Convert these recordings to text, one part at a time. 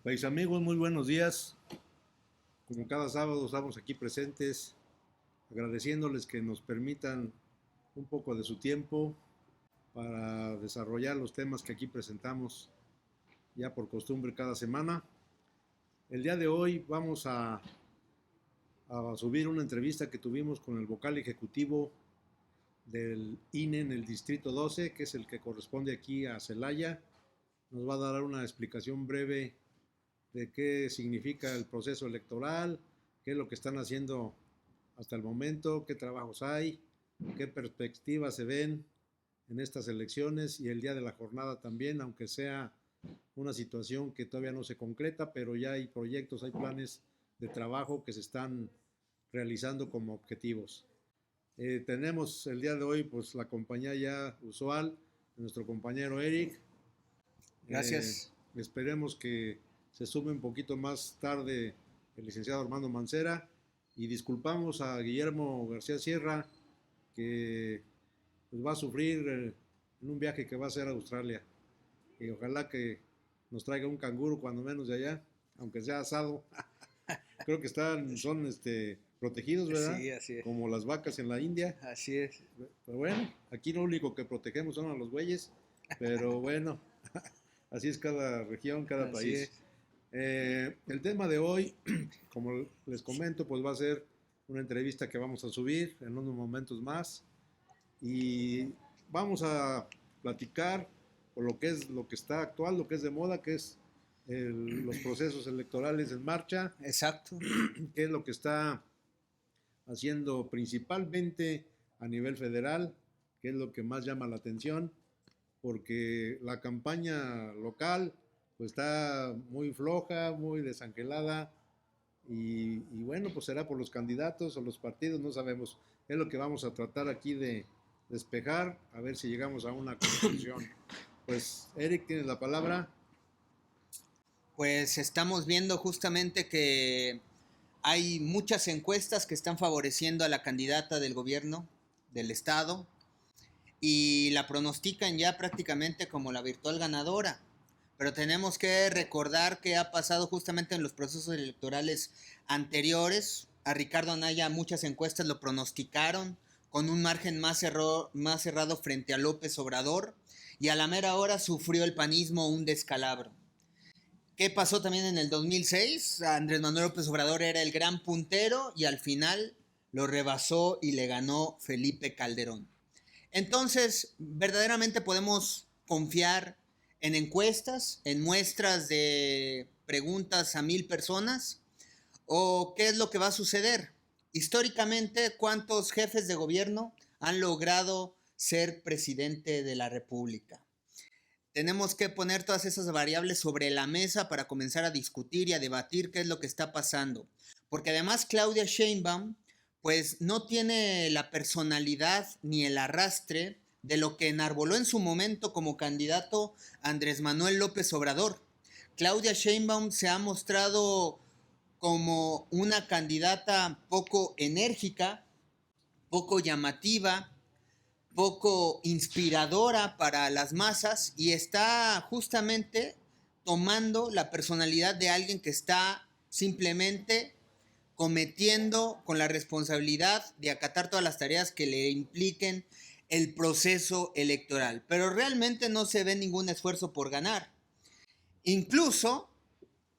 País amigos, muy buenos días. Como cada sábado estamos aquí presentes, agradeciéndoles que nos permitan un poco de su tiempo para desarrollar los temas que aquí presentamos ya por costumbre cada semana. El día de hoy vamos a subir una entrevista que tuvimos con el vocal ejecutivo del INE en el Distrito 12, que es el que corresponde aquí a Celaya. Nos va a dar una explicación breve de qué significa el proceso electoral, qué es lo que están haciendo hasta el momento, qué trabajos hay, qué perspectivas se ven en estas elecciones y el día de la jornada también, aunque sea una situación que todavía no se concreta, pero ya hay proyectos, hay planes de trabajo que se están realizando como objetivos. Tenemos el día de hoy pues la compañía ya usual de nuestro compañero Eric. Gracias. Esperemos que se sume un poquito más tarde el licenciado Armando Mancera y disculpamos a Guillermo García Sierra que pues, va a sufrir en un viaje que va a hacer a Australia y ojalá que nos traiga un canguro cuando menos de allá, aunque sea asado. Creo que son protegidos, ¿verdad? Sí, así es. Como las vacas en la India. Así es. Pero bueno, aquí lo único que protegemos son a los bueyes, pero bueno, así es cada región, cada Así país. es. El tema de hoy, como les comento, pues va a ser una entrevista que vamos a subir en unos momentos más y vamos a platicar por lo que está actual, lo que es de moda, que es los procesos electorales en marcha, Exacto. qué es lo que está haciendo principalmente a nivel federal, qué es lo que más llama la atención, porque la campaña local pues está muy floja, muy desangelada y bueno, pues será por los candidatos o los partidos, no sabemos. Es lo que vamos a tratar aquí de despejar, a ver si llegamos a una conclusión. Pues Eric, tienes la palabra. Pues estamos viendo justamente que hay muchas encuestas que están favoreciendo a la candidata del gobierno del estado y la pronostican ya prácticamente como la virtual ganadora. Pero tenemos que recordar que ha pasado justamente en los procesos electorales anteriores. A Ricardo Anaya muchas encuestas lo pronosticaron con un margen más cerrado frente a López Obrador y a la mera hora sufrió el panismo un descalabro. ¿Qué pasó también en el 2006? Andrés Manuel López Obrador era el gran puntero y al final lo rebasó y le ganó Felipe Calderón. Entonces, verdaderamente podemos confiar en encuestas, en muestras de preguntas a 1000 personas, o qué es lo que va a suceder. Históricamente, ¿cuántos jefes de gobierno han logrado ser presidente de la República? Tenemos que poner todas esas variables sobre la mesa para comenzar a discutir y a debatir qué es lo que está pasando. Porque además Claudia Sheinbaum pues no tiene la personalidad ni el arrastre de lo que enarboló en su momento como candidato Andrés Manuel López Obrador. Claudia Sheinbaum se ha mostrado como una candidata poco enérgica, poco llamativa, poco inspiradora para las masas y está justamente tomando la personalidad de alguien que está simplemente cometiendo con la responsabilidad de acatar todas las tareas que le impliquen el proceso electoral. Pero realmente no se ve ningún esfuerzo por ganar. Incluso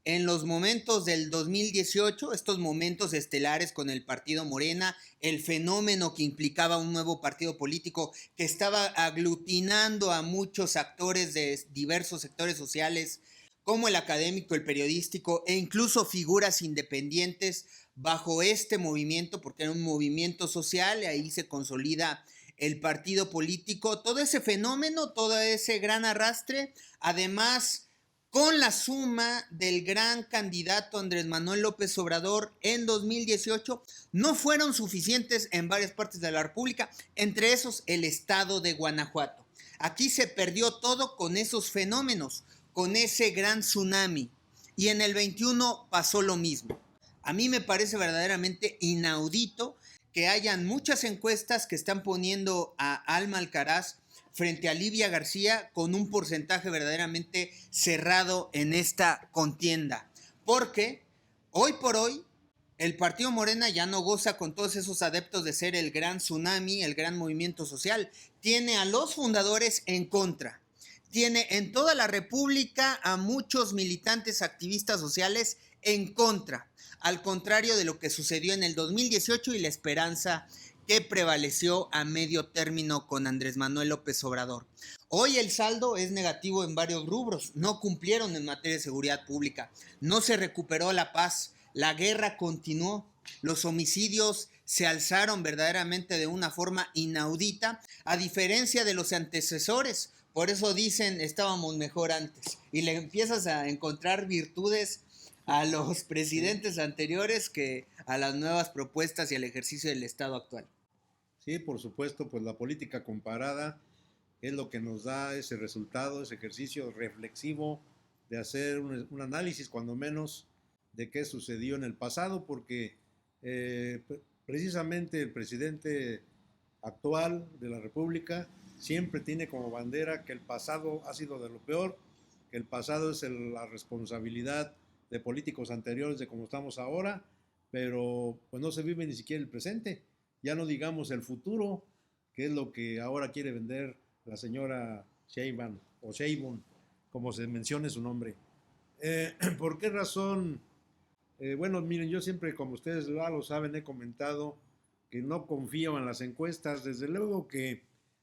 en los momentos del 2018, estos momentos estelares con el partido Morena, el fenómeno que implicaba un nuevo partido político que estaba aglutinando a muchos actores de diversos sectores sociales, como el académico, el periodístico e incluso figuras independientes bajo este movimiento, porque era un movimiento social y ahí se consolida el partido político. Todo ese fenómeno, todo ese gran arrastre, además con la suma del gran candidato Andrés Manuel López Obrador en 2018, no fueron suficientes en varias partes de la República, entre esos el estado de Guanajuato. Aquí se perdió todo con esos fenómenos, con ese gran tsunami. Y en el 21 pasó lo mismo. A mí me parece verdaderamente inaudito que hayan muchas encuestas que están poniendo a Alma Alcaraz frente a Livia García con un porcentaje verdaderamente cerrado en esta contienda. Porque hoy por hoy el partido Morena ya no goza con todos esos adeptos de ser el gran tsunami, el gran movimiento social. Tiene a los fundadores en contra. Tiene en toda la República a muchos militantes activistas sociales en contra. Al contrario de lo que sucedió en el 2018 y la esperanza que prevaleció a medio término con Andrés Manuel López Obrador. Hoy el saldo es negativo en varios rubros. No cumplieron en materia de seguridad pública. No se recuperó la paz. La guerra continuó, los homicidios se alzaron verdaderamente de una forma inaudita, a diferencia de los antecesores. Por eso dicen, estábamos mejor antes. Y le empiezas a encontrar virtudes a los presidentes anteriores que a las nuevas propuestas y al ejercicio del Estado actual. Sí, por supuesto, pues la política comparada es lo que nos da ese resultado, ese ejercicio reflexivo de hacer un análisis, cuando menos, de qué sucedió en el pasado, porque precisamente el presidente actual de la República siempre tiene como bandera que el pasado ha sido de lo peor, que el pasado es la responsabilidad de políticos anteriores de cómo estamos ahora, pero pues no se vive ni siquiera el presente, ya no digamos el futuro, que es lo que ahora quiere vender la señora Sheinbaum, o Sheinbaum, como se mencione su nombre. ¿Por qué razón? Bueno, miren, yo siempre, como ustedes lo saben, he comentado que no confío en las encuestas. Desde luego que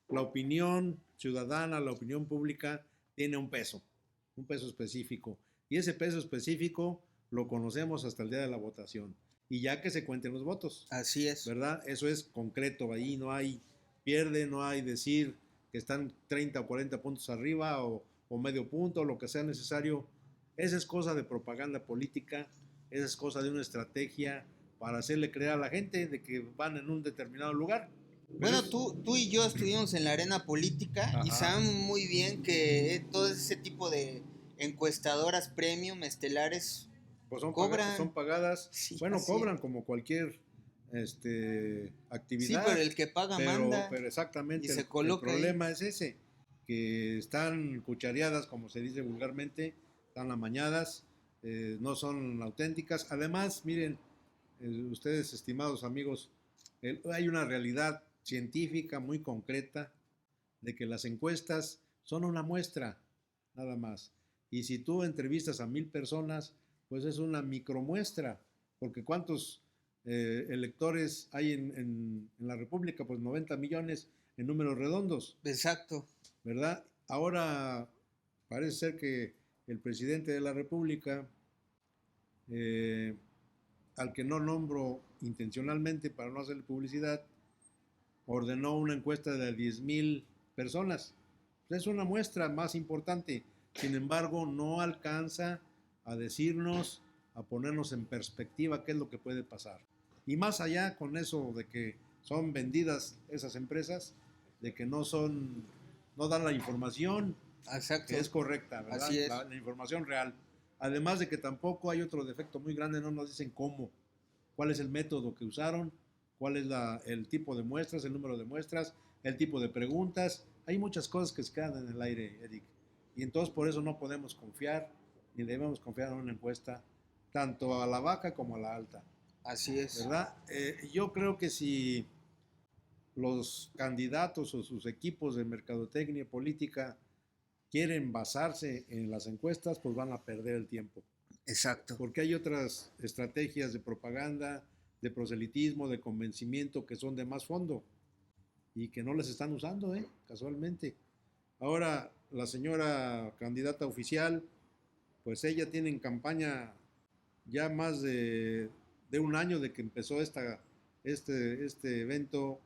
la opinión ciudadana, la opinión pública, tiene un peso específico. Y ese peso específico lo conocemos hasta el día de la votación. Y ya que se cuenten los votos. Así es. ¿Verdad? Eso es concreto. Ahí no hay pierde, no hay decir que están 30 o 40 puntos arriba o medio punto, lo que sea necesario. Esa es cosa de propaganda política. Esa es cosa de una estrategia para hacerle creer a la gente de que van en un determinado lugar. Bueno, tú y yo estuvimos en la arena política. Ajá. Y sabemos muy bien que todo ese tipo de encuestadoras premium, estelares, pues son pagadas. Sí, bueno, cobran como cualquier actividad. Sí, pero el que paga manda. Pero exactamente, el problema ahí es ese, que están cuchareadas, como se dice vulgarmente, están amañadas. No son auténticas. Además, miren, ustedes, estimados amigos, hay una realidad científica muy concreta de que las encuestas son una muestra, nada más. Y si tú entrevistas a 1000 personas, pues es una micromuestra, porque ¿cuántos electores hay en la República? Pues 90 millones en números redondos. Exacto. ¿Verdad? Ahora parece ser que el presidente de la República, al que no nombro intencionalmente para no hacerle publicidad, ordenó una encuesta de 10,000 personas. Es una muestra más importante. Sin embargo, no alcanza a decirnos, a ponernos en perspectiva qué es lo que puede pasar. Y más allá con eso de que son vendidas esas empresas, de que no dan la información. Exacto. Que es correcta, ¿verdad? Así es. La información real. Además de que tampoco hay otro defecto muy grande, no nos dicen cómo, cuál es el método que usaron, cuál es el tipo de muestras, el número de muestras, el tipo de preguntas. Hay muchas cosas que se quedan en el aire, Eric. Y entonces por eso no podemos confiar, ni debemos confiar en una encuesta, tanto a la baja como a la alta. Así es. ¿Verdad? Yo creo que si los candidatos o sus equipos de mercadotecnia política quieren basarse en las encuestas, pues van a perder el tiempo. Exacto. Porque hay otras estrategias de propaganda, de proselitismo, de convencimiento que son de más fondo y que no les están usando, casualmente. Ahora, la señora candidata oficial, pues ella tiene en campaña ya más de un año de que empezó este evento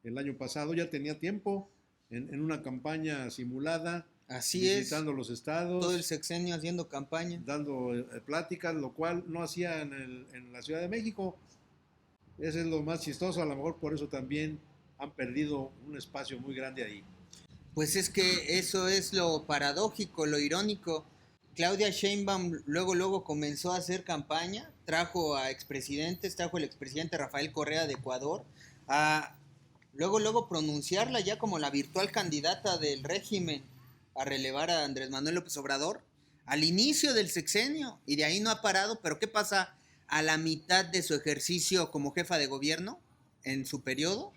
el año pasado. Ya tenía tiempo en una campaña simulada. Así visitando los estados. Todo el sexenio haciendo campaña. Dando pláticas, lo cual no hacía en la Ciudad de México. Ese es lo más chistoso, a lo mejor por eso también han perdido un espacio muy grande ahí. Pues es que eso es lo paradójico, lo irónico. Claudia Sheinbaum luego comenzó a hacer campaña, trajo el expresidente Rafael Correa de Ecuador, a luego pronunciarla ya como la virtual candidata del régimen a relevar a Andrés Manuel López Obrador al inicio del sexenio, y de ahí no ha parado. Pero ¿qué pasa a la mitad de su ejercicio como jefa de gobierno? En su periodo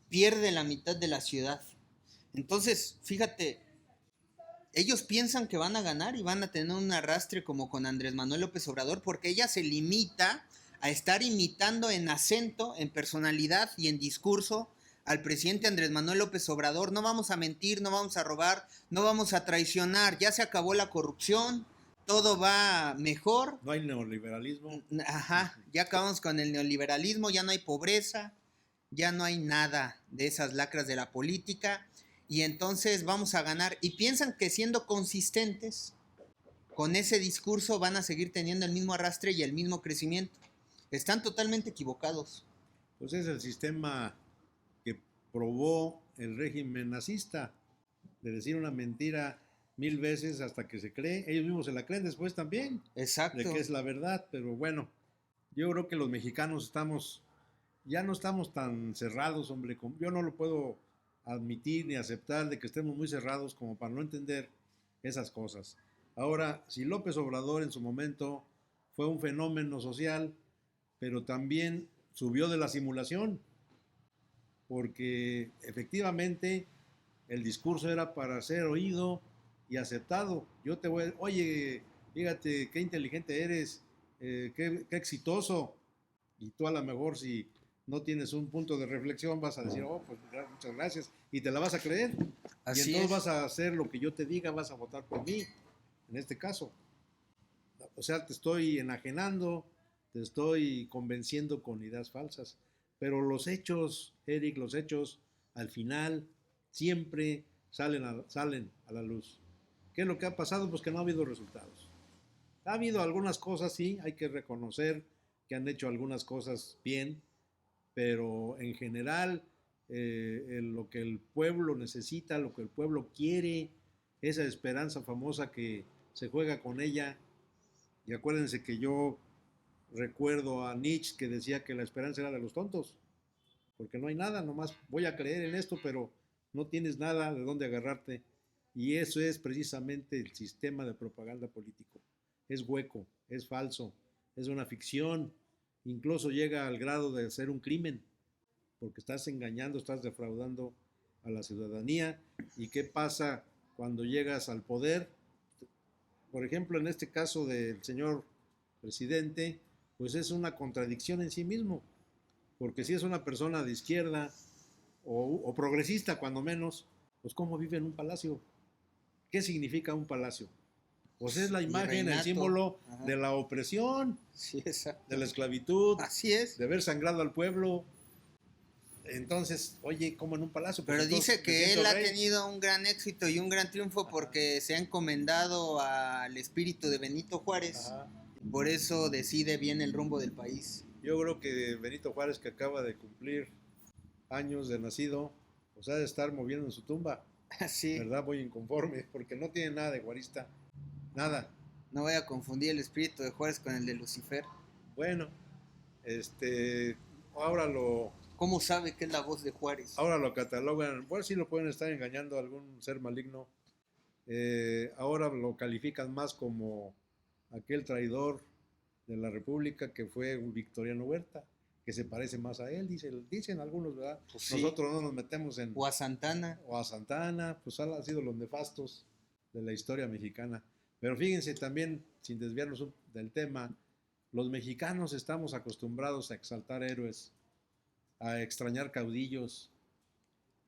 pierde la mitad de la ciudad. Entonces, fíjate, ellos piensan que van a ganar y van a tener un arrastre como con Andrés Manuel López Obrador, porque ella se limita a estar imitando en acento, en personalidad y en discurso al presidente Andrés Manuel López Obrador. No vamos a mentir, no vamos a robar, no vamos a traicionar, ya se acabó la corrupción, todo va mejor. No hay neoliberalismo. Ajá, ya acabamos con el neoliberalismo, ya no hay pobreza, ya no hay nada de esas lacras de la política, y entonces vamos a ganar. Y piensan que siendo consistentes con ese discurso van a seguir teniendo el mismo arrastre y el mismo crecimiento. Están totalmente equivocados. Pues es el sistema que probó el régimen nazista, de decir una mentira 1000 veces hasta que se cree. Ellos mismos se la creen después también. Exacto. De que es la verdad. Pero bueno, yo creo que los mexicanos ya no estamos tan cerrados, hombre. Yo no lo puedo admitir ni aceptar de que estemos muy cerrados como para no entender esas cosas. Ahora, si López Obrador en su momento fue un fenómeno social, pero también subió de la simulación, porque efectivamente el discurso era para ser oído y aceptado. Yo te voy a, oye, fíjate qué inteligente eres, qué exitoso, y tú a lo mejor si no tienes un punto de reflexión vas a decir, oh, pues muchas gracias, y te la vas a creer. Así y entonces es. vas a hacer lo que yo te diga, vas a votar por mí, en este caso. O sea, te estoy enajenando, te estoy convenciendo con ideas falsas. Pero los hechos, Eric, los hechos al final siempre salen a la luz. ¿Qué es lo que ha pasado? Pues que no ha habido resultados. Ha habido algunas cosas, sí, hay que reconocer que han hecho algunas cosas bien, pero en general lo que el pueblo necesita, lo que el pueblo quiere, esa esperanza famosa que se juega con ella. Y acuérdense que yo recuerdo a Nietzsche que decía que la esperanza era de los tontos, porque no hay nada, nomás voy a creer en esto, pero no tienes nada de dónde agarrarte. Y eso es precisamente el sistema de propaganda político. Es hueco, es falso, es una ficción, incluso llega al grado de ser un crimen, porque estás engañando, estás defraudando a la ciudadanía. ¿Y qué pasa cuando llegas al poder? Por ejemplo, en este caso del señor presidente, pues es una contradicción en sí mismo, porque si es una persona de izquierda o progresista cuando menos, pues ¿cómo vive en un palacio? ¿Qué significa un palacio? Pues es la imagen, el símbolo de la opresión, sí, de la esclavitud, así es, de haber sangrado al pueblo. Entonces, oye, ¿cómo en un palacio? Pero dice que él ha tenido un gran éxito y un gran triunfo porque se ha encomendado al espíritu de Benito Juárez. Ajá. Por eso decide bien el rumbo del país. Yo creo que Benito Juárez, que acaba de cumplir años de nacido, pues ha de estar moviendo en su tumba. Sí. ¿Verdad? Muy inconforme, porque no tiene nada de juarista. Nada. No voy a confundir el espíritu de Juárez con el de Lucifer. Bueno, ahora lo... ¿Cómo sabe que es la voz de Juárez? Ahora lo catalogan, bueno, sí lo pueden estar engañando a algún ser maligno. Ahora lo califican más como aquel traidor de la República que fue un Victoriano Huerta, que se parece más a él, dicen algunos, ¿verdad? Pues sí. Nosotros no nos metemos en... O a Santana. O a Santana, pues han sido los nefastos de la historia mexicana. Pero fíjense también, sin desviarnos del tema, los mexicanos estamos acostumbrados a exaltar héroes, a extrañar caudillos,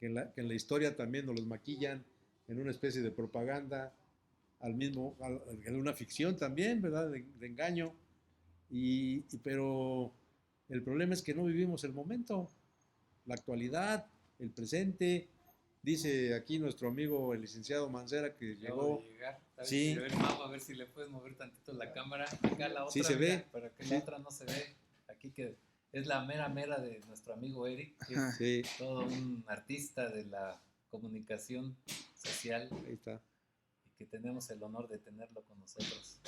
que en la historia también nos los maquillan en una especie de propaganda, en una ficción también, ¿verdad? De engaño. Pero el problema es que no vivimos el momento, la actualidad, el presente. Dice aquí nuestro amigo el licenciado Mancera que llegó. Sí. A ver si le puedes mover tantito la cámara. Acá la otra, sí se ve. Para que la otra no se ve. Aquí que es la mera de nuestro amigo Eric, que es todo un artista de la comunicación social. Ahí está. Y que tenemos el honor de tenerlo con nosotros.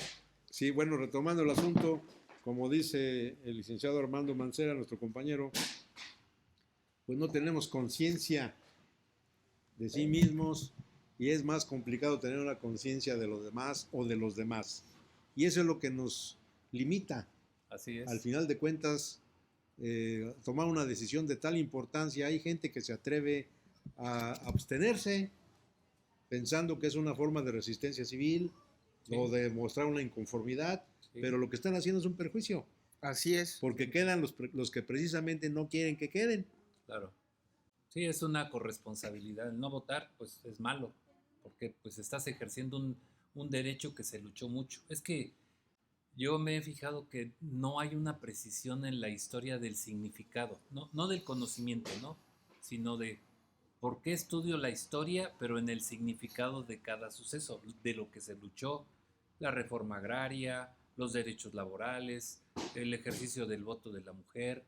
Sí, bueno, retomando el asunto, como dice el licenciado Armando Mancera, nuestro compañero, pues no tenemos conciencia de sí mismos y es más complicado tener una conciencia de los demás o de los demás. Y eso es lo que nos limita. Así es. Al final de cuentas, tomar una decisión de tal importancia, hay gente que se atreve a abstenerse pensando que es una forma de resistencia civil, sí, o de mostrar una inconformidad, sí, pero lo que están haciendo es un perjuicio. Así es. Porque quedan los que precisamente no quieren que queden. Claro. Sí, es una corresponsabilidad. El no votar, pues es malo, porque pues estás ejerciendo un derecho que se luchó mucho. Es que yo me he fijado que no hay una precisión en la historia del significado, no del conocimiento, ¿no? Sino de por qué estudio la historia, pero en el significado de cada suceso, de lo que se luchó, la reforma agraria, los derechos laborales, el ejercicio del voto de la mujer,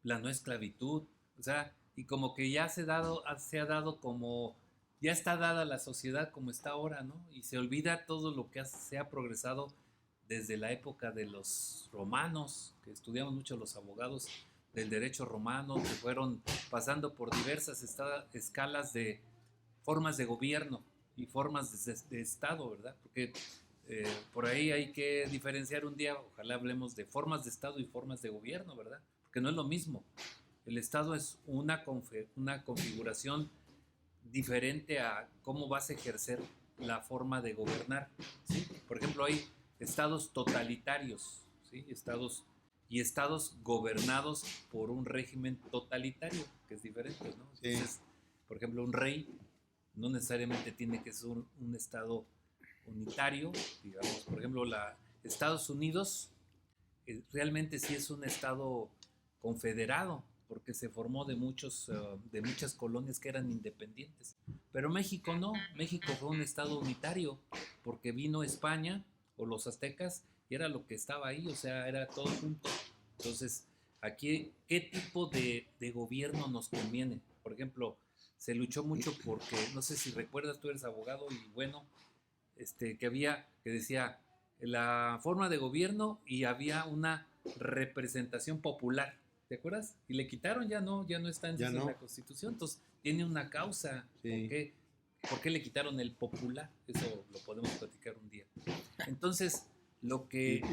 la no esclavitud, o sea, y como que ya se ha dado como, ya está dada la sociedad como está ahora, ¿no? Y se olvida todo lo que se ha progresado desde la época de los romanos, que estudiamos mucho los abogados del derecho romano, que fueron pasando por diversas escalas de formas de gobierno y formas de Estado, ¿verdad? Porque por ahí hay que diferenciar un día, ojalá hablemos de formas de Estado y formas de gobierno, ¿verdad? Porque no es lo mismo. El Estado es una configuración diferente a cómo vas a ejercer la forma de gobernar, ¿sí? Por ejemplo, hay estados totalitarios, ¿sí? Estados gobernados por un régimen totalitario, que es diferente, ¿no? Entonces, sí, por ejemplo, un rey no necesariamente tiene que ser un estado unitario, digamos, por ejemplo, Estados Unidos realmente sí es un estado confederado, porque se formó de muchas colonias que eran independientes. Pero México no, México fue un estado unitario, porque vino España o los aztecas y era lo que estaba ahí, o sea, era todo junto. Entonces, aquí, ¿qué tipo de gobierno nos conviene? Por ejemplo, se luchó mucho porque, no sé si recuerdas, tú eres abogado y bueno, que decía la forma de gobierno y había una representación popular. ¿Te acuerdas? Y le quitaron, ya no está en la Constitución, entonces tiene una causa. Sí. ¿Por qué le quitaron el popular? Eso lo podemos platicar un día. Entonces, lo que...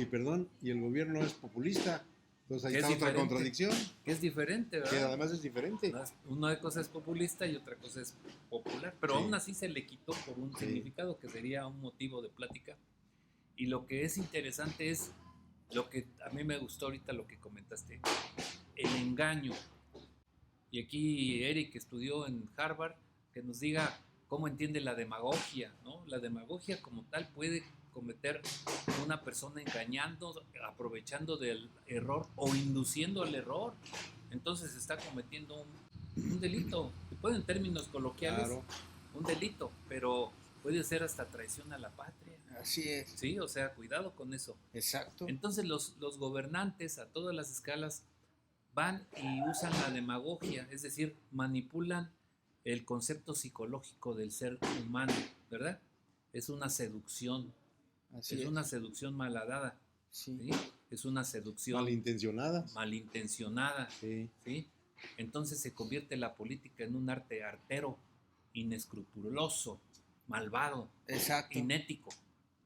Y el gobierno es populista, entonces ahí está otra contradicción. Que es diferente, ¿verdad? Que además es diferente. Una cosa es populista y otra cosa es popular, pero sí, aún así se le quitó por un significado que sería un motivo de plática. Y lo que es interesante es lo que a mí me gustó ahorita, lo que comentaste, el engaño. Y aquí Eric estudió en Harvard, que nos diga cómo entiende la demagogia, ¿no? La demagogia como tal puede cometer una persona engañando, aprovechando del error o induciendo al error. Entonces está cometiendo un delito. Puede en términos coloquiales, claro, un delito, pero puede ser hasta traición a la patria. Así es. Sí, o sea, cuidado con eso. Exacto. Entonces los gobernantes a todas las escalas van y usan la demagogia, es decir, manipulan el concepto psicológico del ser humano, ¿verdad? Es una seducción. Así es una seducción malhadada. Sí. ¿Sí? Es una seducción malintencionada. Sí. ¿Sí? Entonces se convierte la política en un arte artero, inescrupuloso, malvado, exacto, inético,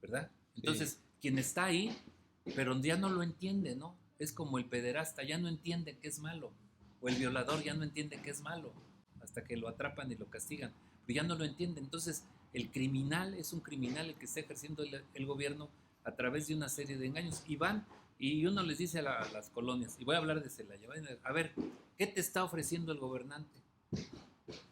¿verdad? Entonces, sí, quien está ahí, pero ya no lo entiende, ¿no? Es como el pederasta, ya no entiende que es malo, o el violador ya no entiende que es malo, hasta que lo atrapan y lo castigan, pero ya no lo entiende. Entonces, el criminal es un criminal el que está ejerciendo el gobierno a través de una serie de engaños. Y van, y uno les dice a las colonias, y voy a hablar de Celaya, a ver, ¿qué te está ofreciendo el gobernante?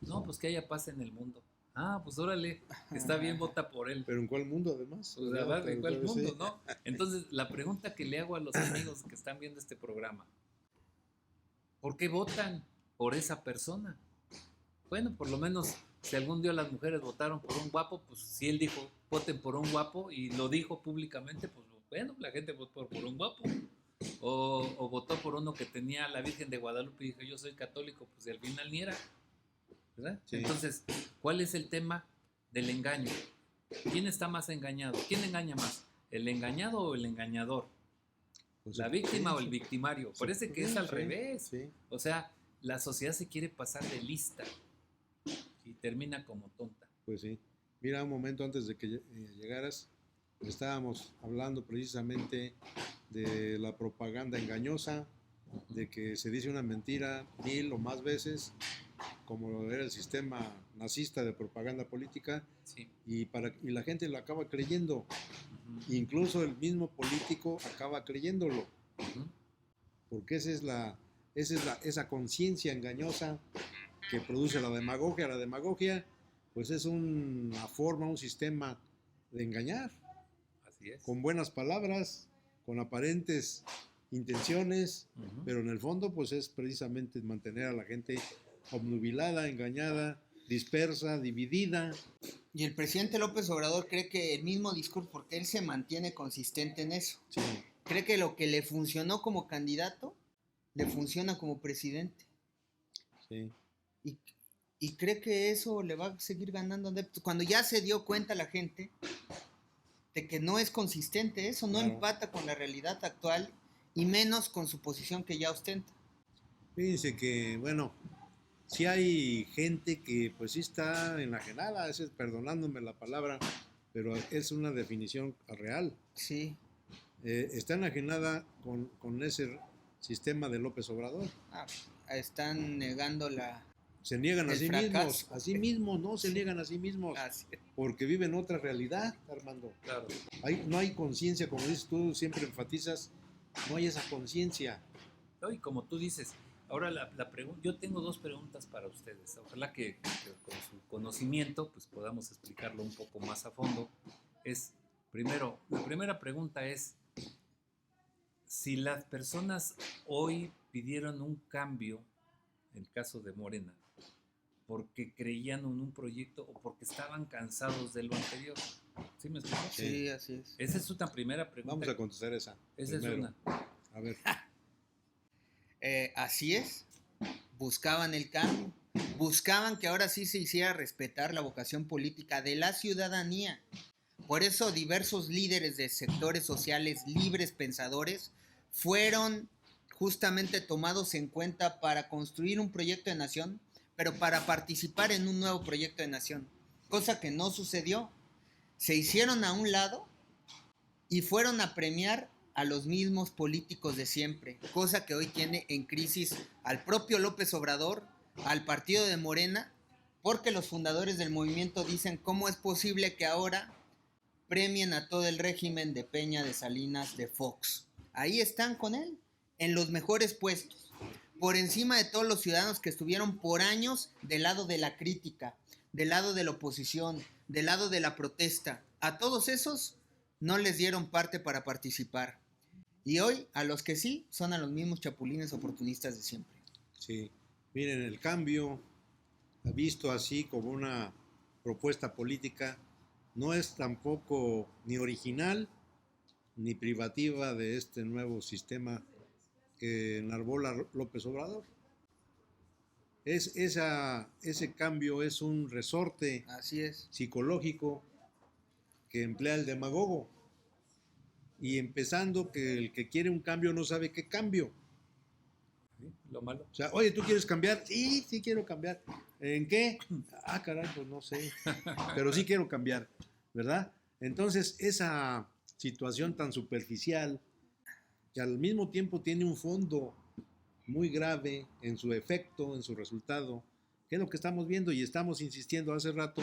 No, pues que haya paz en el mundo. Ah, pues órale, está bien, vota por él. ¿Pero en cuál mundo además? Pues a ver, ¿en cuál mundo, sí, no? Entonces, la pregunta que le hago a los amigos que están viendo este programa, ¿por qué votan por esa persona? Bueno, por lo menos, si algún día las mujeres votaron por un guapo, pues si él dijo, voten por un guapo, y lo dijo públicamente, pues bueno, la gente votó por un guapo. O votó por uno que tenía a la Virgen de Guadalupe y dijo, yo soy católico, pues y al final ni era, ¿verdad? Sí. Entonces, ¿cuál es el tema del engaño? ¿Quién está más engañado? ¿Quién engaña más? ¿El engañado o el engañador? Pues ¿la víctima o el victimario? Parece que es al revés. Sí. O sea, la sociedad se quiere pasar de lista y termina como tonta. Pues sí. Mira, un momento antes de que llegaras, estábamos hablando precisamente de la propaganda engañosa, de que se dice una mentira 1000 o más veces, como era el sistema nazista de propaganda política, Sí. y la gente lo acaba creyendo. Uh-huh. Incluso el mismo político acaba creyéndolo, Uh-huh. porque esa conciencia engañosa que produce la demagogia. La demagogia, pues es una forma, un sistema de engañar, Así es. con buenas palabras, con aparentes intenciones, Uh-huh. pero en el fondo, pues es precisamente mantener a la gente obnubilada, engañada, dispersa, dividida. Y el presidente López Obrador cree que el mismo discurso, porque él se mantiene consistente en eso, Sí, cree que lo que le funcionó como candidato, le funciona como presidente. sí. Y cree que eso le va a seguir ganando adeptos. Cuando ya se dio cuenta la gente de que no es consistente, eso no Claro. empata con la realidad actual y menos con su posición que ya ostenta. Fíjense que, bueno, sí hay gente que pues sí está enajenada, perdonándome la palabra, pero es una definición real. Sí. Está enajenada con ese sistema de López Obrador. Están negando Se niegan a el sí fracaso. mismos, no se Sí. niegan a sí mismos, Así. porque viven otra realidad, Armando. Claro. No hay conciencia, como dices tú, siempre enfatizas, no hay esa conciencia. No, y como tú dices, ahora la pregunta, yo tengo dos preguntas para ustedes. Ojalá que con su conocimiento pues podamos explicarlo un poco más a fondo. Primero, la primera pregunta es, si las personas hoy pidieron un cambio, en el caso de Morena, porque creían en un proyecto o porque estaban cansados de lo anterior. ¿Sí me explico? Sí, así es. Esa es una primera pregunta. Vamos a contestar esa. Esa primero. es una. A ver. Así es. Buscaban el cambio. Buscaban que ahora sí se hiciera respetar la vocación política de la ciudadanía. Por eso diversos líderes de sectores sociales libres pensadores fueron justamente tomados en cuenta para construir un proyecto de nación, pero para participar en un nuevo proyecto de nación, cosa que no sucedió. Se hicieron a un lado y fueron a premiar a los mismos políticos de siempre, cosa que hoy tiene en crisis al propio López Obrador, al partido de Morena, porque los fundadores del movimiento dicen cómo es posible que ahora premien a todo el régimen de Peña, de Salinas, de Fox. Ahí están con él, en los mejores puestos, por encima de todos los ciudadanos que estuvieron por años del lado de la crítica, del lado de la oposición, del lado de la protesta. A todos esos no les dieron parte para participar. Y hoy a los que sí son a los mismos chapulines oportunistas de siempre. Sí, miren, el cambio, visto así como una propuesta política, no es tampoco ni original ni privativa de este nuevo sistema que enarbola López Obrador. Ese cambio es un resorte Así es. psicológico que emplea el demagogo. Y empezando que el que quiere un cambio no sabe qué cambio. ¿Sí? Lo malo. O sea, oye, ¿tú quieres cambiar? Sí, sí quiero cambiar. ¿En qué? Ah, caray, pues no sé. Pero sí quiero cambiar, ¿verdad? Entonces, esa situación tan superficial, que al mismo tiempo tiene un fondo muy grave en su efecto, en su resultado, que es lo que estamos viendo y estamos insistiendo hace rato,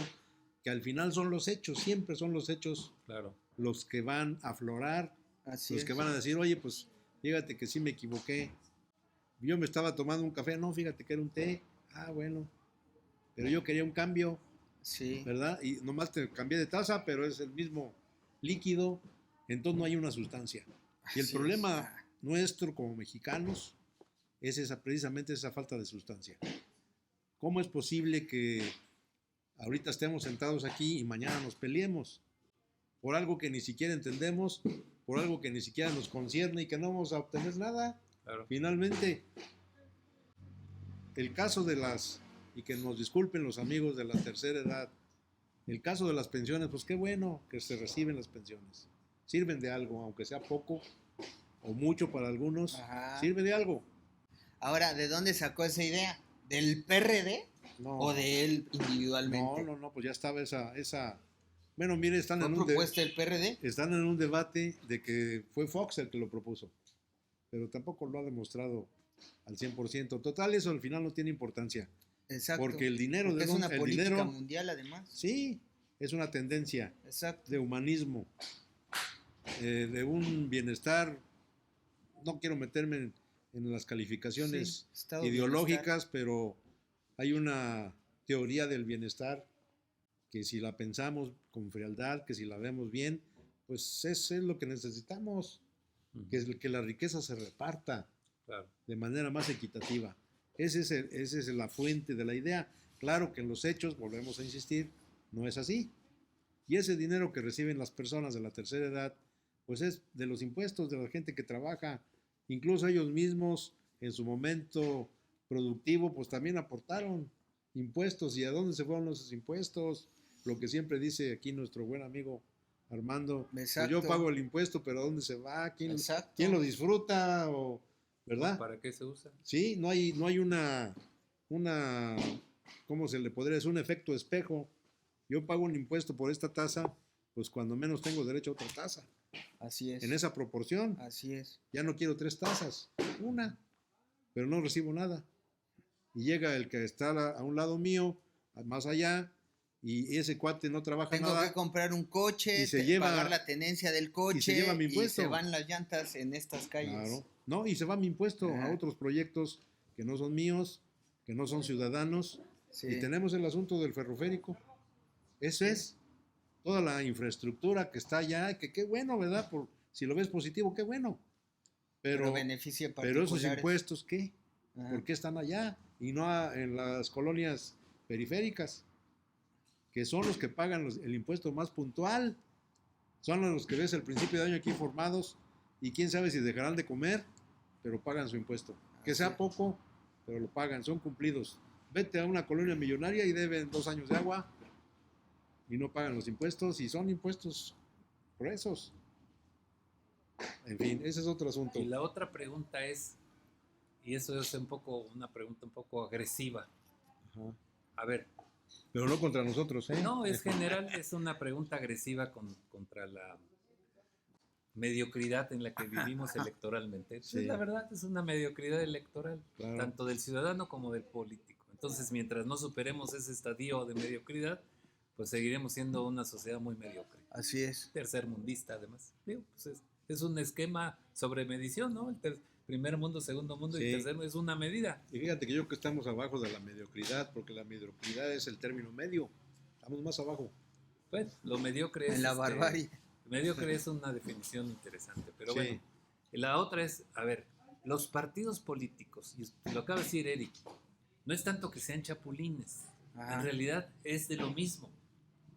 que al final son los hechos, siempre son los hechos Claro. los que van a aflorar, Así los es. que van a decir, oye, pues fíjate que sí me equivoqué. Yo me estaba tomando un café, no, fíjate que era un té. Ah, bueno, pero yo quería un cambio, Sí. ¿verdad? Y nomás te cambié de taza, pero es el mismo líquido, entonces no hay una sustancia. Y el Así problema es. nuestro como mexicanos es precisamente esa falta de sustancia. ¿Cómo es posible que ahorita estemos sentados aquí y mañana nos peleemos por algo que ni siquiera entendemos, por algo que ni siquiera nos concierne y que no vamos a obtener nada? Claro. Finalmente, el caso y que nos disculpen los amigos de la tercera edad, el caso de las pensiones, pues qué bueno que se reciben las pensiones. Sirven de algo, aunque sea poco o mucho para algunos, Ajá. sirve de algo. Ahora, ¿de dónde sacó esa idea? ¿Del PRD No, o de él individualmente? no, pues ya estaba esa. Bueno, mire, ¿Fue propuesta del PRD? están en un debate de que fue Fox el que lo propuso, pero tampoco lo ha demostrado al 100%. Total, eso al final no tiene importancia. Exacto. Porque el dinero Porque de es una el política dinero, mundial, además. sí, es una tendencia Exacto. de humanismo, de un bienestar. No quiero meterme en las calificaciones Sí, estado de ideológicas, pero hay una teoría del bienestar que si la pensamos con frialdad, que si la vemos bien, pues eso es lo que necesitamos, que la riqueza se reparta Claro. de manera más equitativa. Esa es la fuente de la idea. Claro que en los hechos, volvemos a insistir, no es así. Y ese dinero que reciben las personas de la tercera edad, pues es de los impuestos de la gente que trabaja. Incluso ellos mismos, en su momento productivo, pues también aportaron impuestos. ¿Y a dónde se fueron esos impuestos? Lo que siempre dice aquí nuestro buen amigo Armando, pues yo pago el impuesto, pero ¿a dónde se va? ¿Quién lo disfruta? ¿Verdad? ¿Para qué se usa? Sí, no hay una, ¿cómo se le podría decir? Un efecto espejo. Yo pago un impuesto por esta tasa, pues cuando menos tengo derecho a otra tasa. Así es. En esa proporción. Así es. Ya no quiero 3 tasas, una, pero no recibo nada. Y llega el que está a un lado mío, más allá, y ese cuate no trabaja nada. Tengo que comprar un coche, pagar la tenencia del coche, y se lleva mi impuesto. Y se van las llantas en estas calles. Claro. No, y se va mi impuesto a otros proyectos que no son míos, que no son ciudadanos. Sí. Y tenemos el asunto del ferroviario. Eso es toda la infraestructura que está allá, que qué bueno, ¿verdad? Si lo ves positivo, qué bueno. Pero beneficia pero esos impuestos, ¿qué? ¿Por qué están allá? Y no en las colonias periféricas, que son los que pagan el impuesto más puntual. Son los que ves al principio de año aquí formados y quién sabe si dejarán de comer, pero pagan su impuesto. Que sea poco, pero lo pagan, son cumplidos. Vete a una colonia millonaria y deben 2 años de agua y no pagan los impuestos y son impuestos gruesos. En fin, ese es otro asunto. Y la otra pregunta es, y eso es una pregunta un poco agresiva. Ajá. A ver. Pero no contra nosotros, ¿eh? No, es general, es una pregunta agresiva contra la mediocridad en la que vivimos electoralmente. Sí. La verdad es una mediocridad electoral, claro, tanto del ciudadano como del político. Entonces, mientras no superemos ese estadio de mediocridad, pues seguiremos siendo una sociedad muy mediocre. Así es. Tercermundista, además. Digo, pues es un esquema sobre medición, ¿no? El primer mundo, segundo mundo y tercer mundo es una medida. Y fíjate que yo creo que estamos abajo de la mediocridad, porque la mediocridad es el término medio. Estamos más abajo. Pues, lo mediocre es... En la barbarie. Mediocre es una definición interesante, pero bueno. La otra es, a ver, los partidos políticos, y lo acaba de decir Eric, no es tanto que sean chapulines, en realidad es de lo mismo.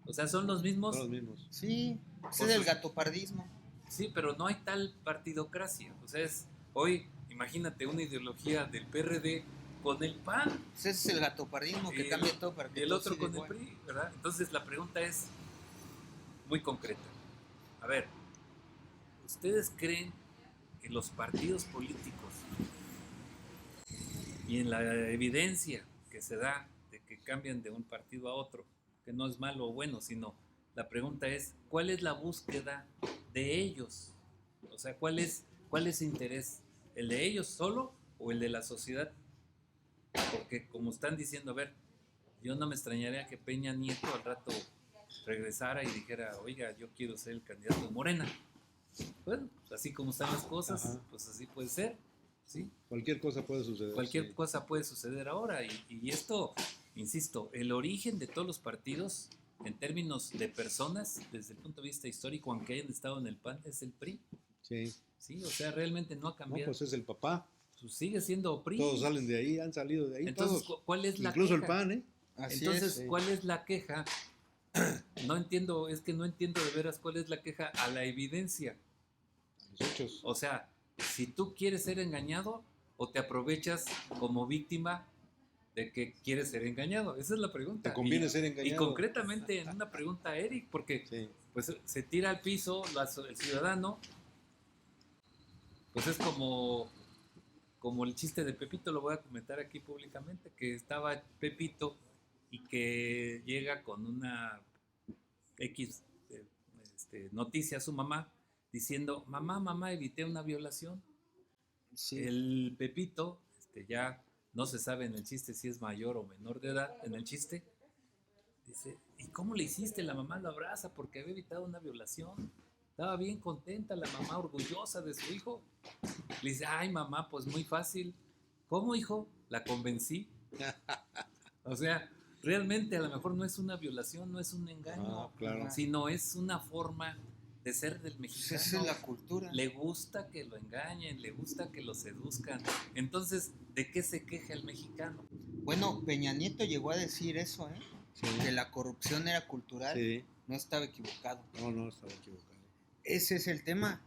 O sea, son los mismos. Son los mismos. Sí, es el gatopardismo. Sí, pero no hay tal partidocracia. O sea, hoy, imagínate una ideología del PRD con el PAN. Ese es el gatopardismo que cambia todo para que el otro con el PRI, ¿verdad? Entonces la pregunta es muy concreta. A ver, ¿ustedes creen que los partidos políticos y en la evidencia que se da de que cambian de un partido a otro, que no es malo o bueno, sino la pregunta es, ¿cuál es la búsqueda de ellos? O sea, ¿cuál es su interés? ¿El de ellos solo o el de la sociedad? Porque como están diciendo, a ver, yo no me extrañaría que Peña Nieto al rato regresara y dijera, oiga, yo quiero ser el candidato de Morena. Bueno, pues así como están las cosas, pues así puede ser, ¿sí? Cualquier cosa puede suceder. Cualquier cosa puede suceder ahora. Y esto, insisto, el origen de todos los partidos, en términos de personas, desde el punto de vista histórico, aunque hayan estado en el PAN, es el PRI. Sí, o sea, realmente no ha cambiado. No, pues es el papá. Pues sigue siendo PRI. Todos salen de ahí, han salido de ahí. Entonces, todos. ¿cuál es la Incluso queja? El PAN, ¿eh? Entonces, ¿cuál es la queja? No entiendo de veras cuál es la queja a la evidencia. Los hechos. O sea, si tú quieres ser engañado o te aprovechas como víctima de que quieres ser engañado. Esa es la pregunta. ¿Te conviene ser engañado? Y concretamente en una pregunta a Eric, porque pues se tira al piso el ciudadano, pues es como como el chiste de Pepito, lo voy a comentar aquí públicamente, que estaba Pepito y que llega con una X noticia a su mamá diciendo, mamá, evité una violación. Sí. El Pepito, ya no se sabe en el chiste si es mayor o menor de edad, en el chiste, dice, ¿y cómo le hiciste? La mamá lo abraza porque había evitado una violación. Estaba bien contenta la mamá, orgullosa de su hijo. Le dice, ay mamá, pues muy fácil. ¿Cómo, hijo? La convencí. O sea, realmente a lo mejor no es una violación, no es un engaño, claro. sino es una forma de ser del mexicano. Esa es la cultura. Le gusta que lo engañen, le gusta que lo seduzcan. Entonces, ¿de qué se queja el mexicano? Bueno, Peña Nieto llegó a decir eso, Sí. que la corrupción era cultural. Sí. No estaba equivocado. No estaba equivocado. Ese es el tema.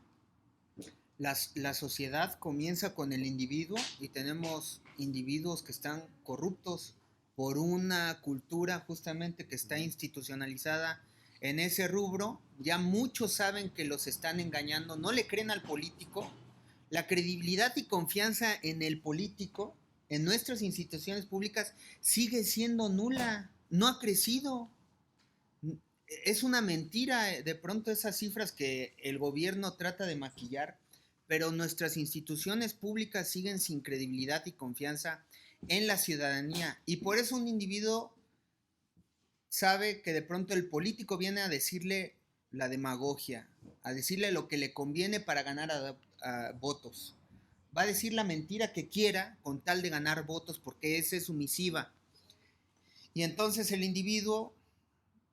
La sociedad comienza con el individuo y tenemos individuos que están corruptos por una cultura justamente que está institucionalizada en ese rubro. Ya muchos saben que los están engañando, no le creen al político. La credibilidad y confianza en el político, en nuestras instituciones públicas, sigue siendo nula, no ha crecido. Es una mentira de pronto esas cifras que el gobierno trata de maquillar, pero nuestras instituciones públicas siguen sin credibilidad y confianza en la ciudadanía, y por eso un individuo sabe que de pronto el político viene a decirle la demagogia, a decirle lo que le conviene para ganar a votos. Va a decir la mentira que quiera con tal de ganar votos porque esa es su misiva. Y entonces el individuo,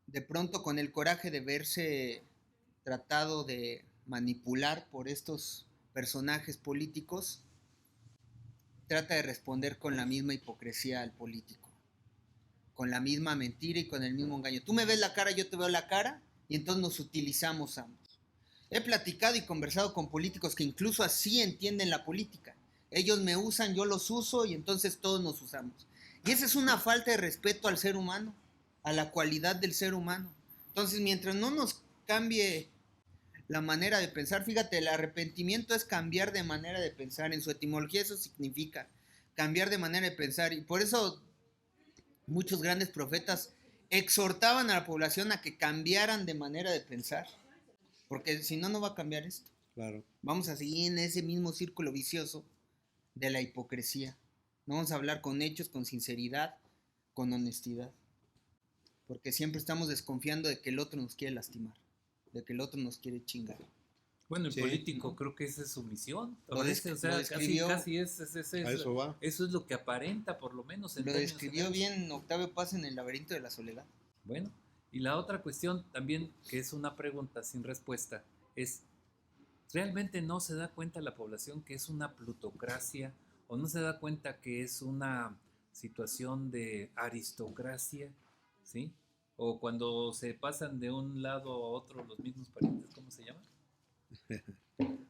de pronto con el coraje de verse tratado de manipular por estos personajes políticos, trata de responder con la misma hipocresía al político, con la misma mentira y con el mismo engaño. Tú me ves la cara, yo te veo la cara, y entonces nos utilizamos ambos. He platicado y conversado con políticos que incluso así entienden la política. Ellos me usan, yo los uso, y entonces todos nos usamos. Y esa es una falta de respeto al ser humano, a la cualidad del ser humano. Entonces, mientras no nos cambie la manera de pensar, fíjate, el arrepentimiento es cambiar de manera de pensar. En su etimología eso significa cambiar de manera de pensar, y por eso muchos grandes profetas exhortaban a la población a que cambiaran de manera de pensar, porque si no, no va a cambiar esto. Claro. Vamos a seguir en ese mismo círculo vicioso de la hipocresía. No vamos a hablar con hechos, con sinceridad, con honestidad, porque siempre estamos desconfiando de que el otro nos quiere lastimar, de que el otro nos quiere chingar. Bueno, el Sí, político ¿no? creo que esa es su misión. Lo Parece, o sea, lo describió, casi es, A eso va. eso es lo que aparenta, por lo menos. En lo términos describió generales. bien Octavio Paz en El laberinto de la soledad. Bueno, y la otra cuestión también, que es una pregunta sin respuesta, es, ¿realmente no se da cuenta la población que es una plutocracia o no se da cuenta que es una situación de aristocracia? ¿Sí? O cuando se pasan de un lado a otro los mismos parientes, ¿cómo se llama?